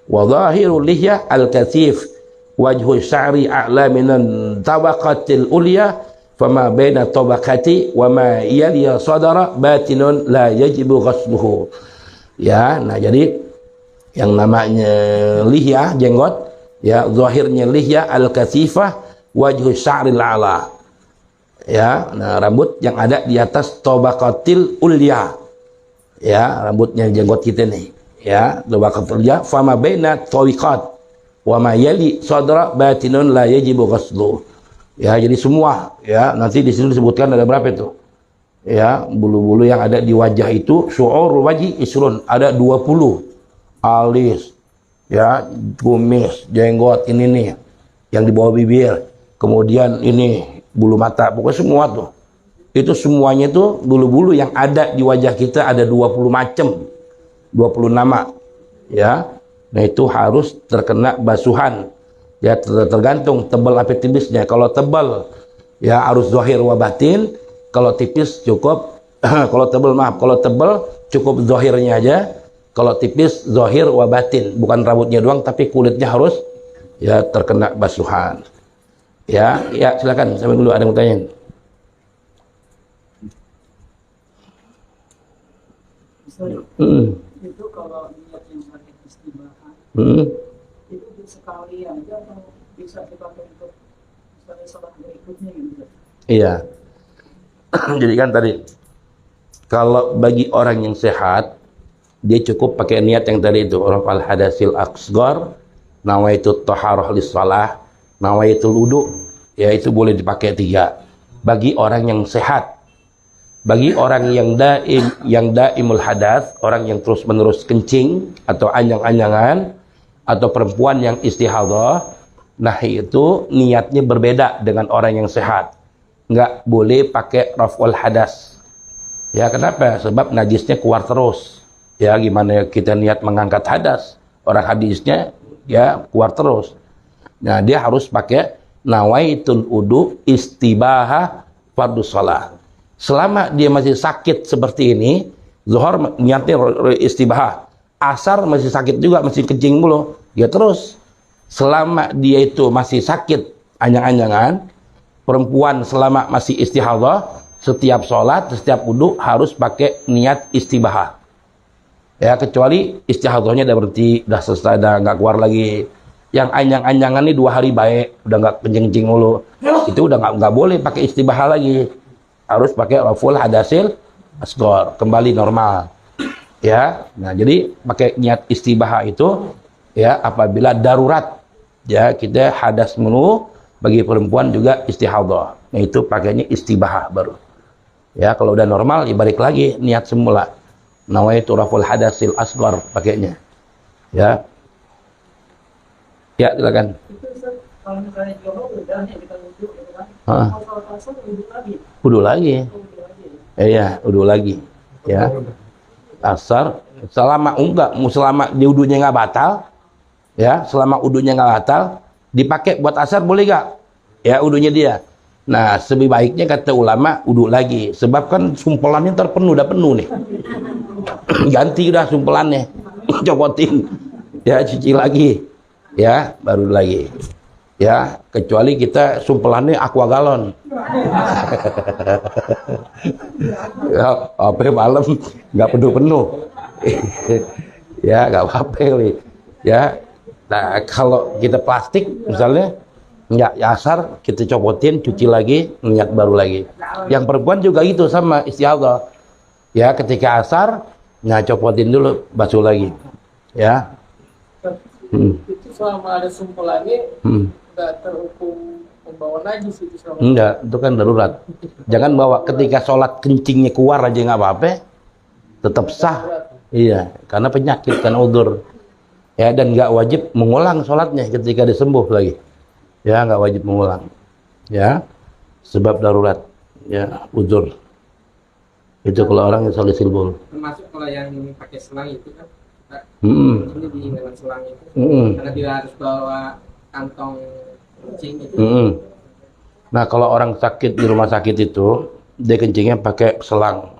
wa zahirul lihya al-kathif wajhu sya'ri a'la minan tabaqatil ulya fama baina tabaqati wa ma yali sadara batinun la yajibu ghusluhu. Ya, nah jadi yang namanya lihya, jenggot, Ya, zahirnya lihya al-kathifah wajhu sya'ril ala. Ya, nah rambut yang ada di atas tabaqatil ulya. Ya, rambutnya jenggot kita nih. Ya, tabaqatil ulya fama baina tawiqat wa ma yali sadra batinun la yajibu ghaslu. Ya, jadi semua ya, nanti di sini disebutkan ada berapa itu? Ya, bulu-bulu yang ada di wajah itu syu'ur wajhi isrun, ada 20. Alis, ya, kumis, jenggot ini nih yang di bawah bibir, kemudian ini bulu mata, pokoknya semua tuh. Itu semuanya itu bulu-bulu yang ada di wajah kita ada 20 macam. 20 nama. Ya. Nah, itu harus terkena basuhan. Ya, tergantung tebal apa tipisnya. Kalau tebal ya harus zahir wa batin, kalau tipis cukup kalau tebal cukup zahirnya aja. Kalau tipis zahir wa batin, bukan rambutnya doang tapi kulitnya harus ya terkena basuhan. Ya, ya silakan sampai dulu ada yang mau tanya. Itu kalau niat yang pakai istibaha, itu sekali aja atau bisa dipakai untuk misalnya sholat berikutnya gitu? Iya. Jadi kan tadi kalau bagi orang yang sehat dia cukup pakai niat yang tadi itu, rafal hadasil asghar, nawaitu thaharah lis shalah, nawaitul wudu, ya itu boleh dipakai 3 bagi orang yang sehat. Bagi orang yang daimul hadas, orang yang terus menerus kencing atau anyang-anyangan, atau perempuan yang istihadah, nah itu niatnya berbeda dengan orang yang sehat. Nggak boleh pakai raf'ul hadas. Ya kenapa? Sebab najisnya keluar terus. Ya gimana kita niat mengangkat hadas, orang hadisnya ya keluar terus. Nah dia harus pakai nawaitul wudu istibaha fardhu shalah. Selama dia masih sakit seperti ini, zuhur niatnya istibaha, asar masih sakit juga, masih kencing mulu, ya terus. Selama dia itu masih sakit anyang-anyangan, perempuan selama masih istihadah, setiap sholat, setiap wudu harus pakai niat istibaha. Ya kecuali istihadahnya udah berhenti, udah selesai, udah nggak keluar lagi. Yang anyang-anyangan ini 2 hari baik, udah nggak kencing-kencing mulu, itu udah nggak boleh pakai istibaha lagi. Harus pakai raful hadasil asghar, kembali normal. Ya, nah jadi pakai niat istibaha itu ya apabila darurat. Ya kita hadas mulu, bagi perempuan juga istihadah. Nah itu pakainya istibaha baru. Ya kalau udah normal ya balik lagi niat semula. Nawaitu raful hadasil asghar pakainya. Ya. Ya, silakan. Itu kalau misalnya jodoh udah kita wudhu gitu kan. Kalau asar wudhu lagi. Wudu lagi. Iya, wudu lagi. Ya. Asar selama dia wudunya nggak batal, ya, selama wudunya nggak batal, dipakai buat asar boleh nggak? Ya, wudunya dia. Nah, lebih baiknya kata ulama wudu lagi, sebab kan sumpelannya udah penuh nih. Ganti udah sumpelannya, copotin, ya cuci lagi, ya baru lagi, ya kecuali kita sumpelannya aqua galon. Ya, apa malam nggak penuh-penuh, ya nggak apa-apa ya. Nah kalau kita plastik misalnya nggak asar, kita copotin, cuci lagi, niat baru lagi. Yang perempuan juga gitu sama istihadah. Ya ketika asar, nah copotin dulu, basuh lagi. Ya. Itu selama ada sumpelannya nggak terhukum membawa najis itu selama. Enggak, itu kan darurat. Jangan bawa ketika sholat kencingnya keluar aja nggak apa-apa, tetap sah. Iya, karena penyakit, kan udzur. Ya dan nggak wajib mengulang sholatnya ketika disembuh lagi. Ya nggak wajib mengulang. Ya, sebab darurat. Ya, udzur. Itu kalau orang yang salisil bol. Termasuk kalau yang ini pakai selang itu kan, ini di dalam selang itu, karena dia harus bawa kantong kencing itu. Nah kalau orang sakit di rumah sakit itu, dia kencingnya pakai selang,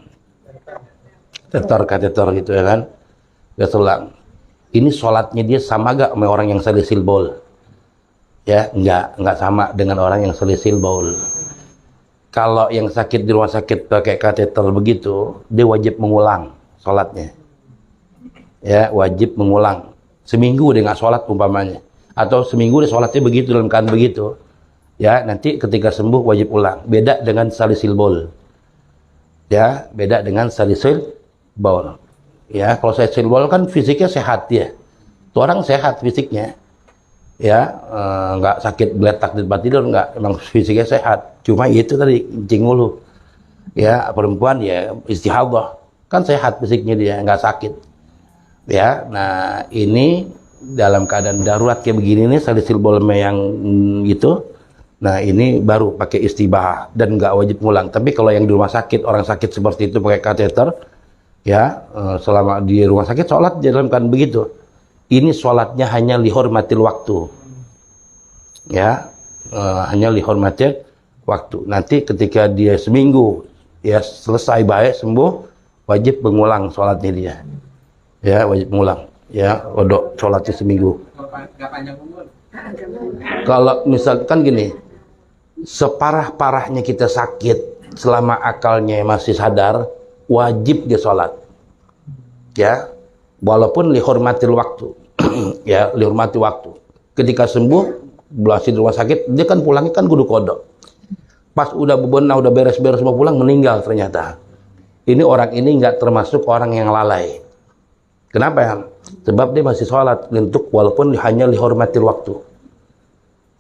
kateter gitu ya kan, dia selang. Ini sholatnya dia sama gak sama orang yang salisil bol? Ya nggak sama dengan orang yang salisil bol. Kalau yang sakit di rumah sakit pakai kateter begitu, dia wajib mengulang sholatnya. Ya, wajib mengulang. Seminggu dia nggak sholat umpamanya. atau seminggu dia sholatnya begitu dalam keadaan begitu, ya nanti ketika sembuh wajib ulang. Beda dengan salisil bol, ya beda dengan salisil bol. Ya kalau salisil bol kan fisiknya sehat ya, itu orang sehat fisiknya, ya nggak sakit beletak di tempat tidur, nggak, emang fisiknya sehat. Cuma itu tadi kencing mulu, ya perempuan ya istihadah kan sehat fisiknya, dia nggak sakit, ya. Nah ini dalam keadaan darurat kayak begini nih salisil bolme yang gitu, nah ini baru pakai istibahah dan nggak wajib ngulang. Tapi kalau yang di rumah sakit, orang sakit seperti itu pakai kateter, ya selama di rumah sakit sholat dalam keadaan begitu, ini sholatnya hanya lihormatil waktu, ya hanya lihormatil waktu. Nanti ketika dia seminggu ya selesai baik sembuh, wajib mengulang sholatnya dia, ya wajib mengulang. Ya, kodok sholatnya seminggu. Nggak panjang umur. Kalau misalkan gini, separah-parahnya kita sakit, selama akalnya masih sadar, wajib dia sholat. Ya, walaupun lihormatil waktu, ya lihormati waktu. Ketika sembuh, masih di rumah sakit, dia kan pulangnya kan kudu kodok. Pas udah bebenah, udah beres-beres mau pulang, meninggal ternyata. Ini orang ini nggak termasuk orang yang lalai. Kenapa ya? Sebab dia masih sholat untuk walaupun hanya lihormatil waktu,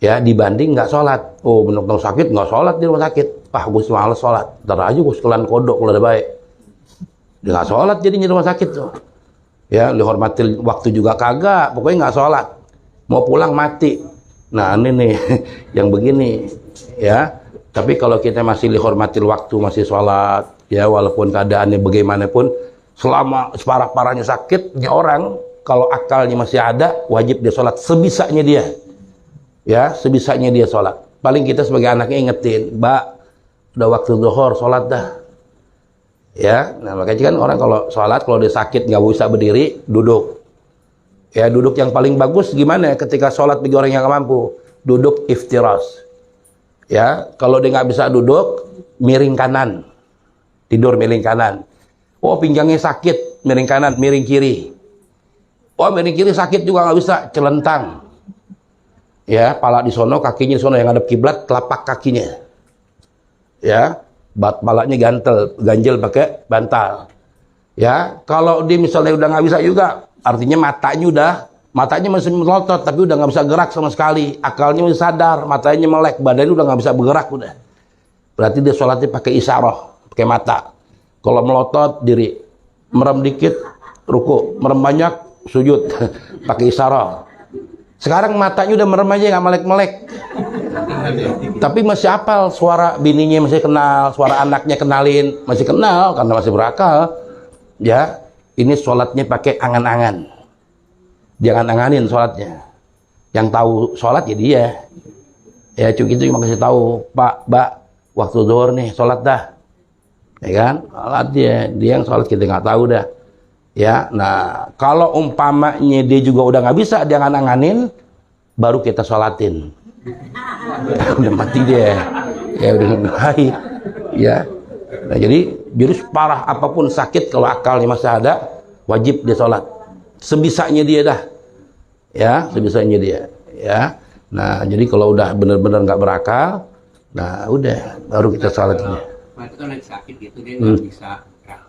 ya dibanding nggak sholat. Oh benar-benar sakit nggak sholat di rumah sakit, gue malas sholat, ntar aja gue sekalian kodok kalau udah baik. Dia nggak sholat jadinya di rumah sakit tuh, ya lihormatil waktu juga kagak, pokoknya nggak sholat, mau pulang mati. Nah ini nih yang begini, ya. Tapi kalau kita masih lihormatil waktu, masih sholat, ya walaupun keadaannya bagaimanapun, selama separah-parahnya sakit, ya orang kalau akalnya masih ada, wajib dia sholat sebisanya dia, ya sebisanya dia sholat. Paling kita sebagai anaknya ingetin, Mbak, udah waktu zuhur sholat dah, ya. Nah makanya kan orang kalau sholat, kalau dia sakit nggak bisa berdiri, duduk, ya duduk yang paling bagus gimana? Ketika sholat bagi orang yang nggak mampu, duduk iftiras, ya. Kalau dia nggak bisa duduk, miring kanan, tidur miring kanan. Oh pinggangnya sakit, miring kanan, miring kiri. Oh miring kiri sakit juga nggak bisa, celentang. Ya, pala di sono, kakinya di sono yang ngadep kiblat, telapak kakinya. Ya, palanya ganjel pakai bantal. Ya, kalau dia misalnya udah nggak bisa juga, artinya matanya masih melotot, tapi udah nggak bisa gerak sama sekali. Akalnya masih sadar, matanya melek, badannya udah nggak bisa bergerak udah. Berarti dia sholatnya pakai isyarah, pakai mata. Kalau melotot diri, merem dikit ruku, merem banyak sujud, pakai isyarah. Sekarang matanya udah merem aja nggak melek-melek, tapi masih hafal suara bininya, masih kenal suara anaknya, kenalin masih kenal karena masih berakal. Ya ini sholatnya pakai angan-angan, jangan anganin sholatnya. Yang tahu sholat ya dia, ya cuy itu cuma kasih tahu, Pak, Mbak, waktu zuhur nih sholat dah, ya kan, sholat dia yang sholat, kita nggak tahu dah, ya. Nah kalau umpamanya dia juga udah nggak bisa, dia nganganin, baru kita sholatin. Udah mati dia, ya udah baik, ya. Nah jadi separah apapun sakit, kalau akalnya masih ada, wajib dia sholat sebisanya dia dah, ya sebisanya dia, ya. Nah jadi kalau udah benar-benar nggak berakal, nah udah baru kita sholatnya. Itu kan lagi sakit gitu, dia nggak bisa gerak.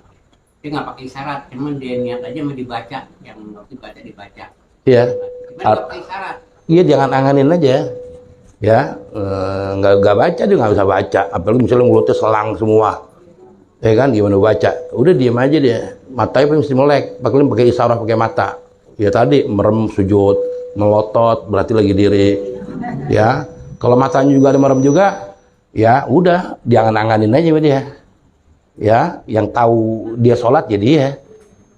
Dia nggak pakai isyarat, cuman dia niat aja mau dibaca, yang waktu dibaca. Iya. Cuman nggak pakai isyarat. Iya jangan anganin aja, ya nggak baca, dia nggak bisa baca, apalagi misalnya mulutnya selang semua, ya kan, gimana baca? Udah diam aja dia, matanya mesti melek, pakai isyarah pakai mata. Ya tadi merem sujud, melotot berarti lagi diri, ya. Kalau matanya juga ada merem juga, ya udah jangan anganin aja dia, ya. Yang tahu dia sholat jadi ya,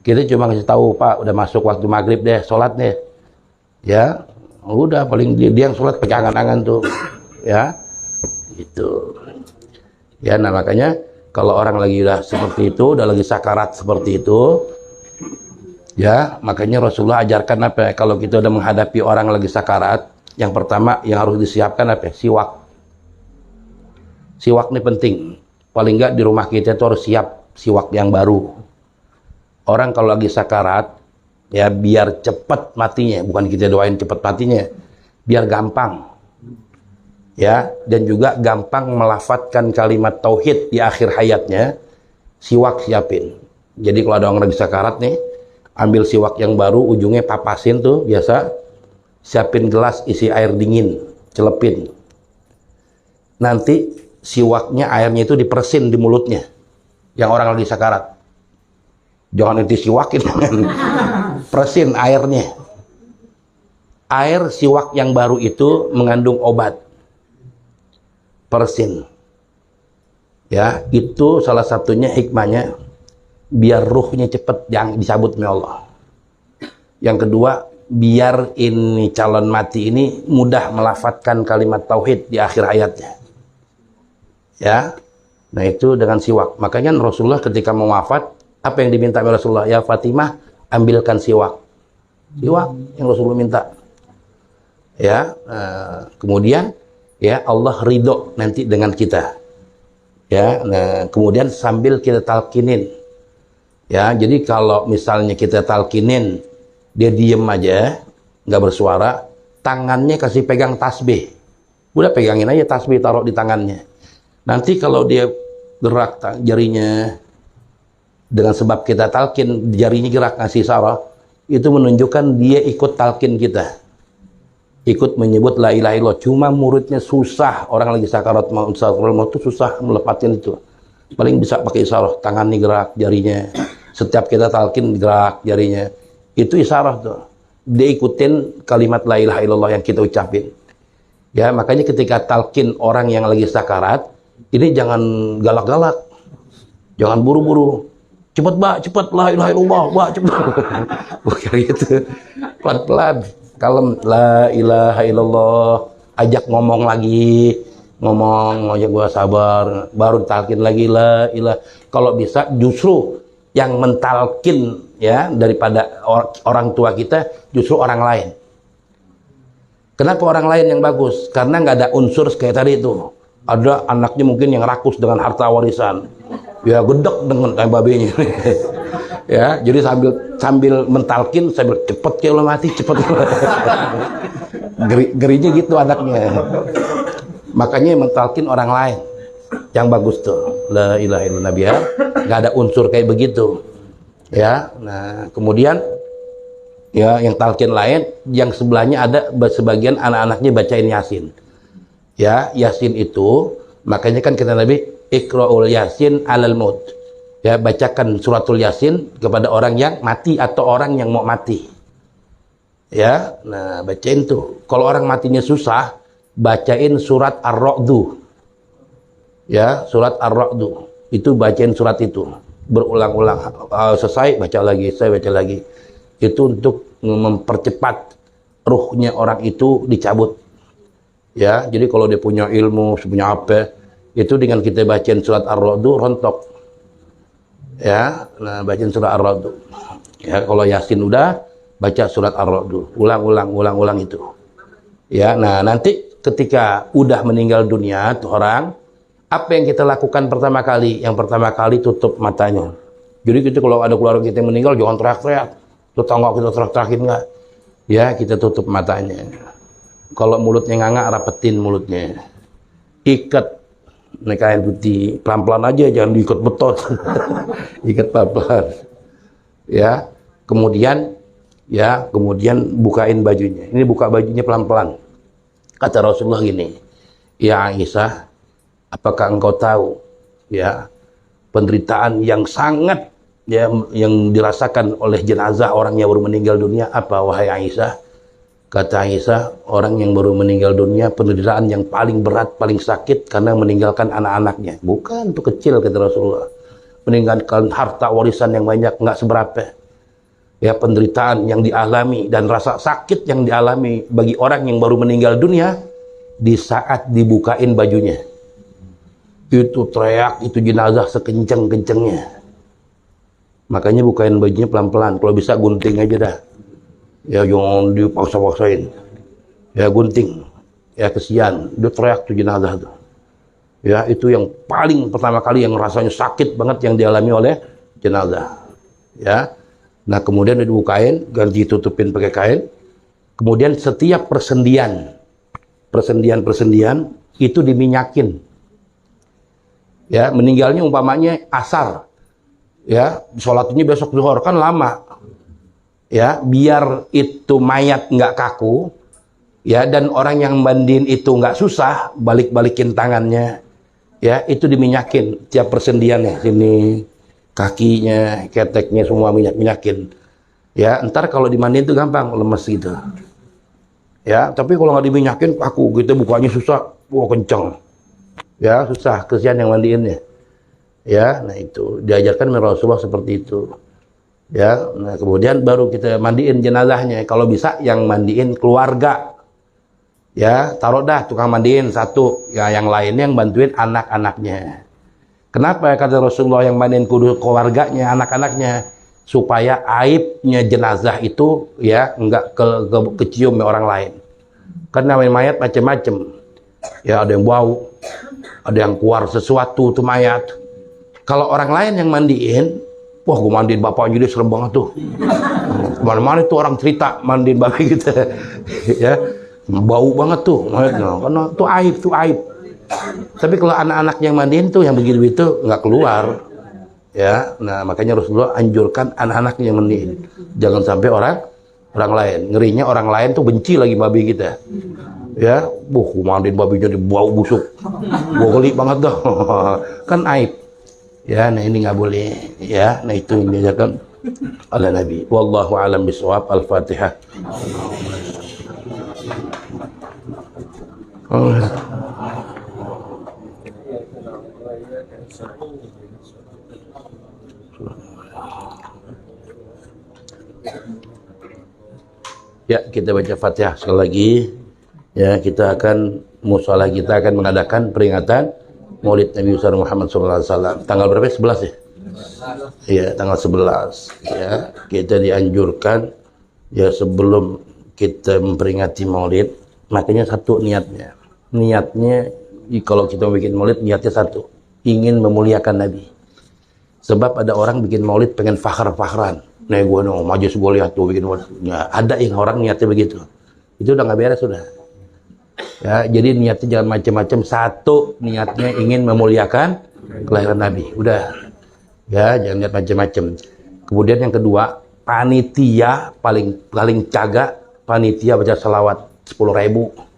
kita cuma kasih tahu, Pak udah masuk waktu maghrib deh, sholat deh, ya. Udah paling dia yang sholat pakai angan-angan tuh, ya gitu, ya. Nah makanya kalau orang lagi udah seperti itu, udah lagi sakarat seperti itu, ya makanya Rasulullah ajarkan apa? Kalau kita udah menghadapi orang lagi sakarat, yang pertama yang harus disiapkan apa? Siwak. Siwak ini penting. Paling nggak di rumah kita itu harus siap siwak yang baru. Orang kalau lagi sakarat, ya biar cepat matinya, bukan kita doain cepat matinya, biar gampang. Ya, dan juga gampang melafadzkan kalimat tauhid di akhir hayatnya. Siwak siapin. Jadi kalau ada orang lagi sakarat nih, ambil siwak yang baru, ujungnya papasin tuh biasa. Siapin gelas isi air dingin, celepin. Nanti siwaknya, airnya itu dipersin di mulutnya. Yang orang lagi sakarat. Jangan nanti siwakin. Persin airnya. Air siwak yang baru itu mengandung obat. Persin. Ya, itu salah satunya hikmahnya biar ruhnya cepat yang dicabut oleh Allah. Yang kedua, biar ini calon mati ini mudah melafadzkan kalimat tauhid di akhir hayatnya. Ya. Nah, itu dengan siwak. Makanya Rasulullah ketika mau wafat, apa yang diminta oleh Rasulullah? Ya Fatimah, ambilkan siwak. Siwak yang Rasulullah minta. Ya, kemudian ya Allah ridho nanti dengan kita. Ya, nah kemudian sambil kita talkinin. Ya, jadi kalau misalnya kita talkinin, dia diem aja, nggak bersuara, tangannya kasih pegang tasbih. Udah pegangin aja tasbih, taruh di tangannya. Nanti kalau dia gerak jarinya, dengan sebab kita talkin, jarinya gerak ngasih isyarat, itu menunjukkan dia ikut talkin kita. Ikut menyebut la ilaha illallah. Cuma muridnya susah, orang lagi sakarat maut itu susah melepatin itu. Paling bisa pakai isyarat, tangannya gerak, jarinya. Setiap kita talkin gerak jarinya. Itu isyarat tuh. Dia ikutin kalimat la ilaha illallah yang kita ucapin. Ya, makanya ketika talkin orang yang lagi sakarat, ini jangan galak-galak. Jangan buru-buru. Cepet, Mbak, cepet, la ilaha illallah, Mbak, cepet. Bukan gitu. Pelan-pelan. Kalem, la ilaha illallah, ajak ngomong lagi, ngajak gua sabar, baru talkin lagi la ilah. Kalau bisa justru yang mentalkin ya daripada orang tua kita justru orang lain. Kenapa orang lain yang bagus? Karena nggak ada unsur kayak tadi itu. Ada anaknya mungkin yang rakus dengan harta warisan, ya gedek dengan kayak babenya. Ya, jadi sambil mentalkin, sambil cepet kayak lo mati, cepet. Gerinya gitu anaknya. Makanya mentalkin orang lain yang bagus tuh. La ilaha illallah, biar nggak ada unsur kayak begitu. Ya, nah kemudian ya yang talkin lain, yang sebelahnya ada sebagian anak-anaknya bacain Yasin. Ya, Yasin itu makanya kan kata Nabi, Iqra'ul Yasin alal maut. Ya, bacakan suratul Yasin kepada orang yang mati atau orang yang mau mati. Ya, nah bacain tuh. Kalau orang matinya susah, bacain surat Ar-Ra'du. Ya, surat Ar-Ra'du. Itu bacain surat itu. Berulang-ulang. Selesai, baca lagi, saya baca lagi. Itu untuk mempercepat ruhnya orang itu dicabut. Ya, jadi kalau dia punya ilmu, punya apa, itu dengan kita bacain surat Ar-Ra'du, rontok. Ya, nah bacain surat Ar-Ra'du. Ya, kalau Yasin udah, baca surat Ar-Ra'du. Ulang itu. Ya, nah nanti ketika udah meninggal dunia tuh orang, apa yang kita lakukan pertama kali? Yang pertama kali tutup matanya. Jadi kita kalau ada keluarga kita yang meninggal, jangan teriak-teriak. Tetangga kita teriak-teriakin nggak? Ya, kita tutup matanya. Kalau mulutnya nganga, rapetin mulutnya. Ikat naik kain putih, pelan-pelan aja, jangan diikat beton. Ikat pelan-pelan. Ya, kemudian bukain bajunya. Ini buka bajunya pelan-pelan. Kata Rasulullah gini, ya Aisyah, apakah engkau tahu ya penderitaan yang sangat ya yang dirasakan oleh jenazah orang yang baru meninggal dunia? Apa wahai Aisyah? Kata Aisyah, orang yang baru meninggal dunia penderitaan yang paling berat, paling sakit karena meninggalkan anak-anaknya. Bukan itu kecil, kata Rasulullah. Meninggalkan harta warisan yang banyak, nggak seberapa. Ya, penderitaan yang dialami dan rasa sakit yang dialami bagi orang yang baru meninggal dunia di saat dibukain bajunya. Itu teriak, itu jenazah sekenceng-kencengnya. Makanya bukain bajunya pelan-pelan. Kalau bisa gunting aja dah. Ya, jangan dipaksa-paksain. Ya, gunting. Ya, kesian. Dia teriak tuh jenazah tuh. Ya, itu yang paling pertama kali yang rasanya sakit banget yang dialami oleh jenazah. Ya. Nah, kemudian dibukain, ganti tutupin pakai kain. Kemudian setiap persendian persendian itu diminyakin. Ya, meninggalnya umpamanya asar. Ya, sholatnya besok zuhur kan lama. Ya, biar itu mayat nggak kaku. Ya, dan orang yang mandiin itu nggak susah balik-balikin tangannya. Ya, itu diminyakin tiap persendiannya, sini kakinya, keteknya semua minyakin. Ya, ntar kalau dimandiin itu gampang lemes gitu. Ya, tapi kalau nggak diminyakin kaku gitu, bukanya susah, wah kenceng. Ya, susah, kesian yang mandiinnya. Ya, nah itu diajarkan oleh Rasulullah seperti itu. Ya, nah kemudian baru kita mandiin jenazahnya. Kalau bisa yang mandiin keluarga. Ya, taruh dah tukang mandiin satu, ya yang lainnya yang bantuin anak-anaknya. Kenapa kata Rasulullah yang mandiin kudu keluarganya, anak-anaknya, supaya aibnya jenazah itu ya enggak kecium orang lain. Karena mayat macam-macam. Ya, ada yang bau, ada yang keluar sesuatu tuh mayat. Kalau orang lain yang mandiin, wah gue mandiin bapaknya dia serem banget tuh. Kemana-mana itu orang cerita mandiin bapak gitu. Ya. Bau banget tuh, karena tuh aib. Tapi kalau anak-anak yang mandiin tuh yang begitu itu nggak keluar, ya. Nah makanya Rasulullah anjurkan anak-anak yang mandiin, jangan sampai orang lain. Ngerinya orang lain tuh benci lagi babi kita, ya. Mandiin babinya bau busuk, gua geli banget dah, kan aib, ya. Nah ini nggak boleh, ya. Nah itu yang diajarkan oleh Nabi. Wallahu a'lam bishawab. Al-Fatihah. Ya, kita baca Fatihah sekali lagi. Ya, kita akan mushola kita akan mengadakan peringatan Maulid Nabi besar Muhammad SAW. Tanggal berapa? 11 ya? Iya, tanggal 11. Ya, kita dianjurkan ya sebelum kita memperingati Maulid, makanya satu niatnya. Niatnya kalau kita bikin Maulid niatnya satu, ingin memuliakan Nabi. Sebab ada orang bikin Maulid pengen fakhran. Nih gue nih majlis gue lihat tuh bikin Maulid. Ya, ada yang orang niatnya begitu. Itu udah nggak beres sudah. Ya, jadi niatnya jangan macam-macam. Satu, niatnya ingin memuliakan kelahiran Nabi. Udah. Ya, jangan niat macam-macam. Kemudian yang kedua, panitia paling caga, panitia baca salawat 10.000.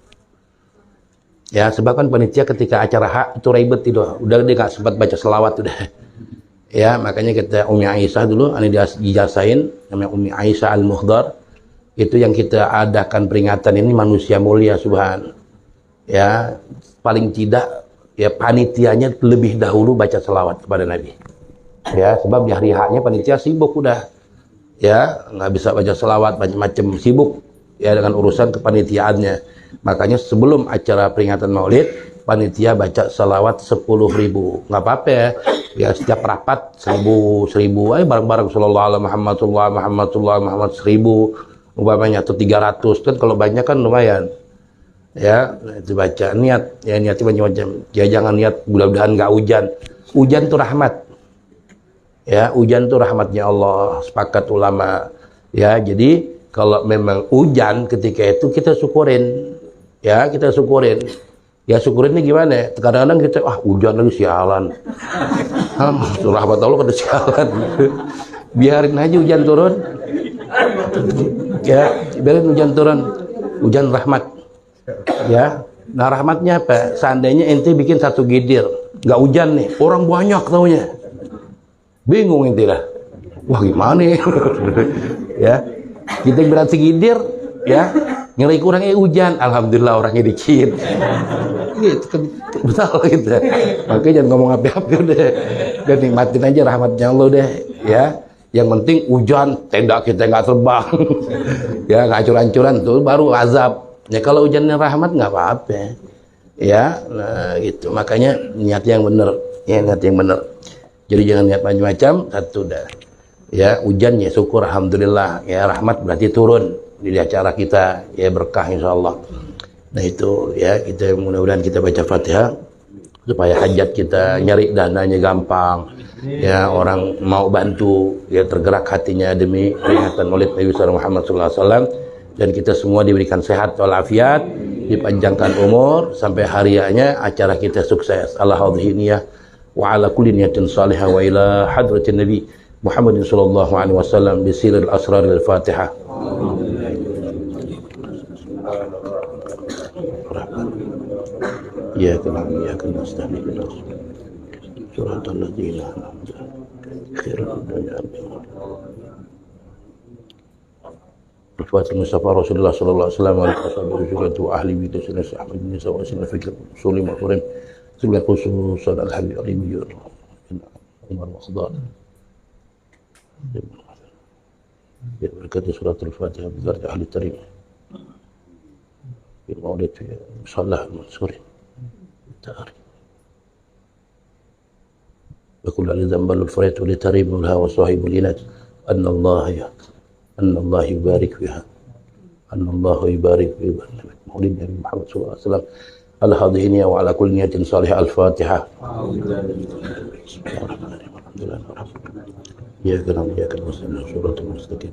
Ya, sebab kan panitia ketika acara hak itu ribet itu. Udah dia nggak sempat baca selawat udah. Ya, makanya kita Umi Aisyah dulu ini dijasain namanya Umi Aisyah Al-Muhdar. Itu yang kita adakan peringatan ini manusia mulia subhan. Ya, paling tidak ya panitianya lebih dahulu baca selawat kepada Nabi. Ya, sebab di hari haknya panitia sibuk udah. Ya, nggak bisa baca selawat macam-macam, sibuk ya dengan urusan kepanitiaannya. Makanya sebelum acara peringatan Maulid, panitia baca salawat 10.000. Nggak apa-apa ya. Ya setiap rapat 1.000. Ayo bareng-bareng sallallahu alaihi Muhammad 1.000 umpamanya atau 300 kan kalau banyak kan lumayan. Ya, nah itu baca niat. Ya niatnya macam-macam. Ya jangan niat mudah-mudahan nggak hujan. Hujan tuh rahmat. Ya, hujan tuh rahmatnya Allah. Sepakat ulama. Ya, jadi kalau memang hujan ketika itu kita syukurin. Ya, kita syukurin. Ya, syukurinnya gimana? Kadang-kadang kita, hujan lagi sialan. Rahmat Allah pada sialan. Biarin aja hujan turun. Ya, biarin hujan turun. Hujan rahmat. Ya, nah rahmatnya apa? Seandainya ente bikin satu gidir, nggak hujan nih, orang banyak taunya. Bingung ente lah. Wah gimana ya? Ya, kita berarti gidir, ya. Ngeri kurangnya hujan, alhamdulillah orangnya dikit. Gitu kan betul gitu. Makanya jangan ngomong api-api udah. Dan nikmatin aja rahmatnya Allah deh, ya. Yang penting hujan, tenda kita nggak terbang. Ya, nggak hancur-hancuran tuh baru azab. Ya kalau hujannya rahmat nggak apa-apa. Ya, nah gitu. Makanya niat yang benar, ya niat yang benar. Jadi jangan niat macam-macam, satu dah. Ya, hujannya syukur alhamdulillah, ya rahmat berarti turun di acara kita, ya berkah insyaallah. Nah itu ya, kita mudah-mudahan kita baca Fatihah supaya hajat kita nyari dananya gampang. Ya, orang mau bantu ya tergerak hatinya demi peringatan Maulid Nabi Muhammad SAW. dan kita semua diberikan sehat walafiat, dipanjangkan umur sampai harianya acara kita sukses. Ala hadhihi niyah wa ala kulli niyatin salihah wa ila hadratin nabi Muhammadin sallallahu alaihi wasallam bi sirril asrar al-Fatihah. Ya kalam ya kalam astagfirullah. Suratul ladzina an'amta khairul dunya. Al-Fatihah Mustafa Rasulullah sallallahu alaihi wasallam wa ahli bait sunnah Ahmad bin Isa wa sunnah fikr usul ma'furin sebagai khusus al-habib al-ibiyur Umar Waqdan. Berkat surat al-Fatihah berkat ahli tarim. Maulid fi Salah al-Mansuri. Ta'arif. وكل ذنب الفريت لتريب لها وصاحب الإنات أن الله يبارك فيها أن الله يبارك في مولد النبي محمد صلى الله عليه وسلم على هذه النية وعلى كل نية صالحة. الفاتحة. الحمد لله إياك نعبد وإياك نستعين صراط المستقيم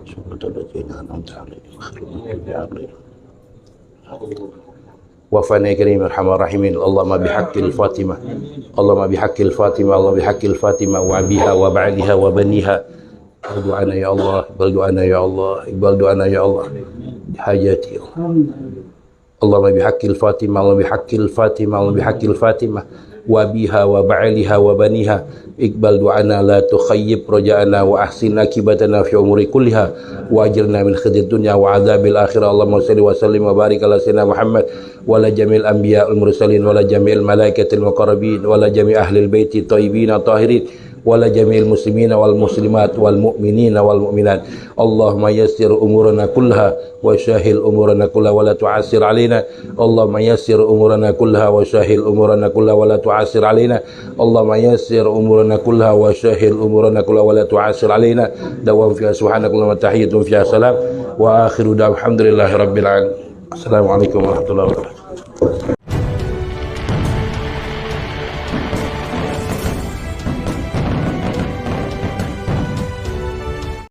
صراط الذين أنعمت عليهم غير المغضوب عليهم. وفانا كريم الرحمن الرحيم. اللهم بحق الفاطمة اللهم بحق الفاطمة اللهم بحق الفاطمة وأبيها وبعلها وبنيها اقبل دعانا يا الله اقبل دعانا يا الله اقبل دعانا يا الله حاجاتي يا الله. اللهم بحق الفاطمة اللهم بحق الفاطمة اللهم بحق الفاطمة وأبيها وبعلها وبنيها اقبل دعانا لا تخيب رجاءنا وأحسن عاقبتنا في أمور كلها وأجرنا من خزي الدنيا وعذاب الآخرة. اللهم صل وسلم وبارك على سيدنا محمد ولا جميع الأنبياء المرسلين ولا جميع الملائكة المقربين ولا جميع أهل البيت الطيبين الطاهرين ولا جميع المسلمين والمسلمات والمؤمنين والمؤمنات. اللهم يسر أمورنا كلها وسهل أمورنا كلها ولا تعسر علينا. اللهم يسر أمورنا كلها وسهل أمورنا كلها ولا تعسر علينا. اللهم يسر أمورنا كلها وسهل أمورنا كلها ولا تعسر علينا. دوام فيها سبحانك اللهم تحية فيها سلام وآخر دعوانا الحمد لله رب العالمين. السلام عليكم ورحمة الله وبركاته.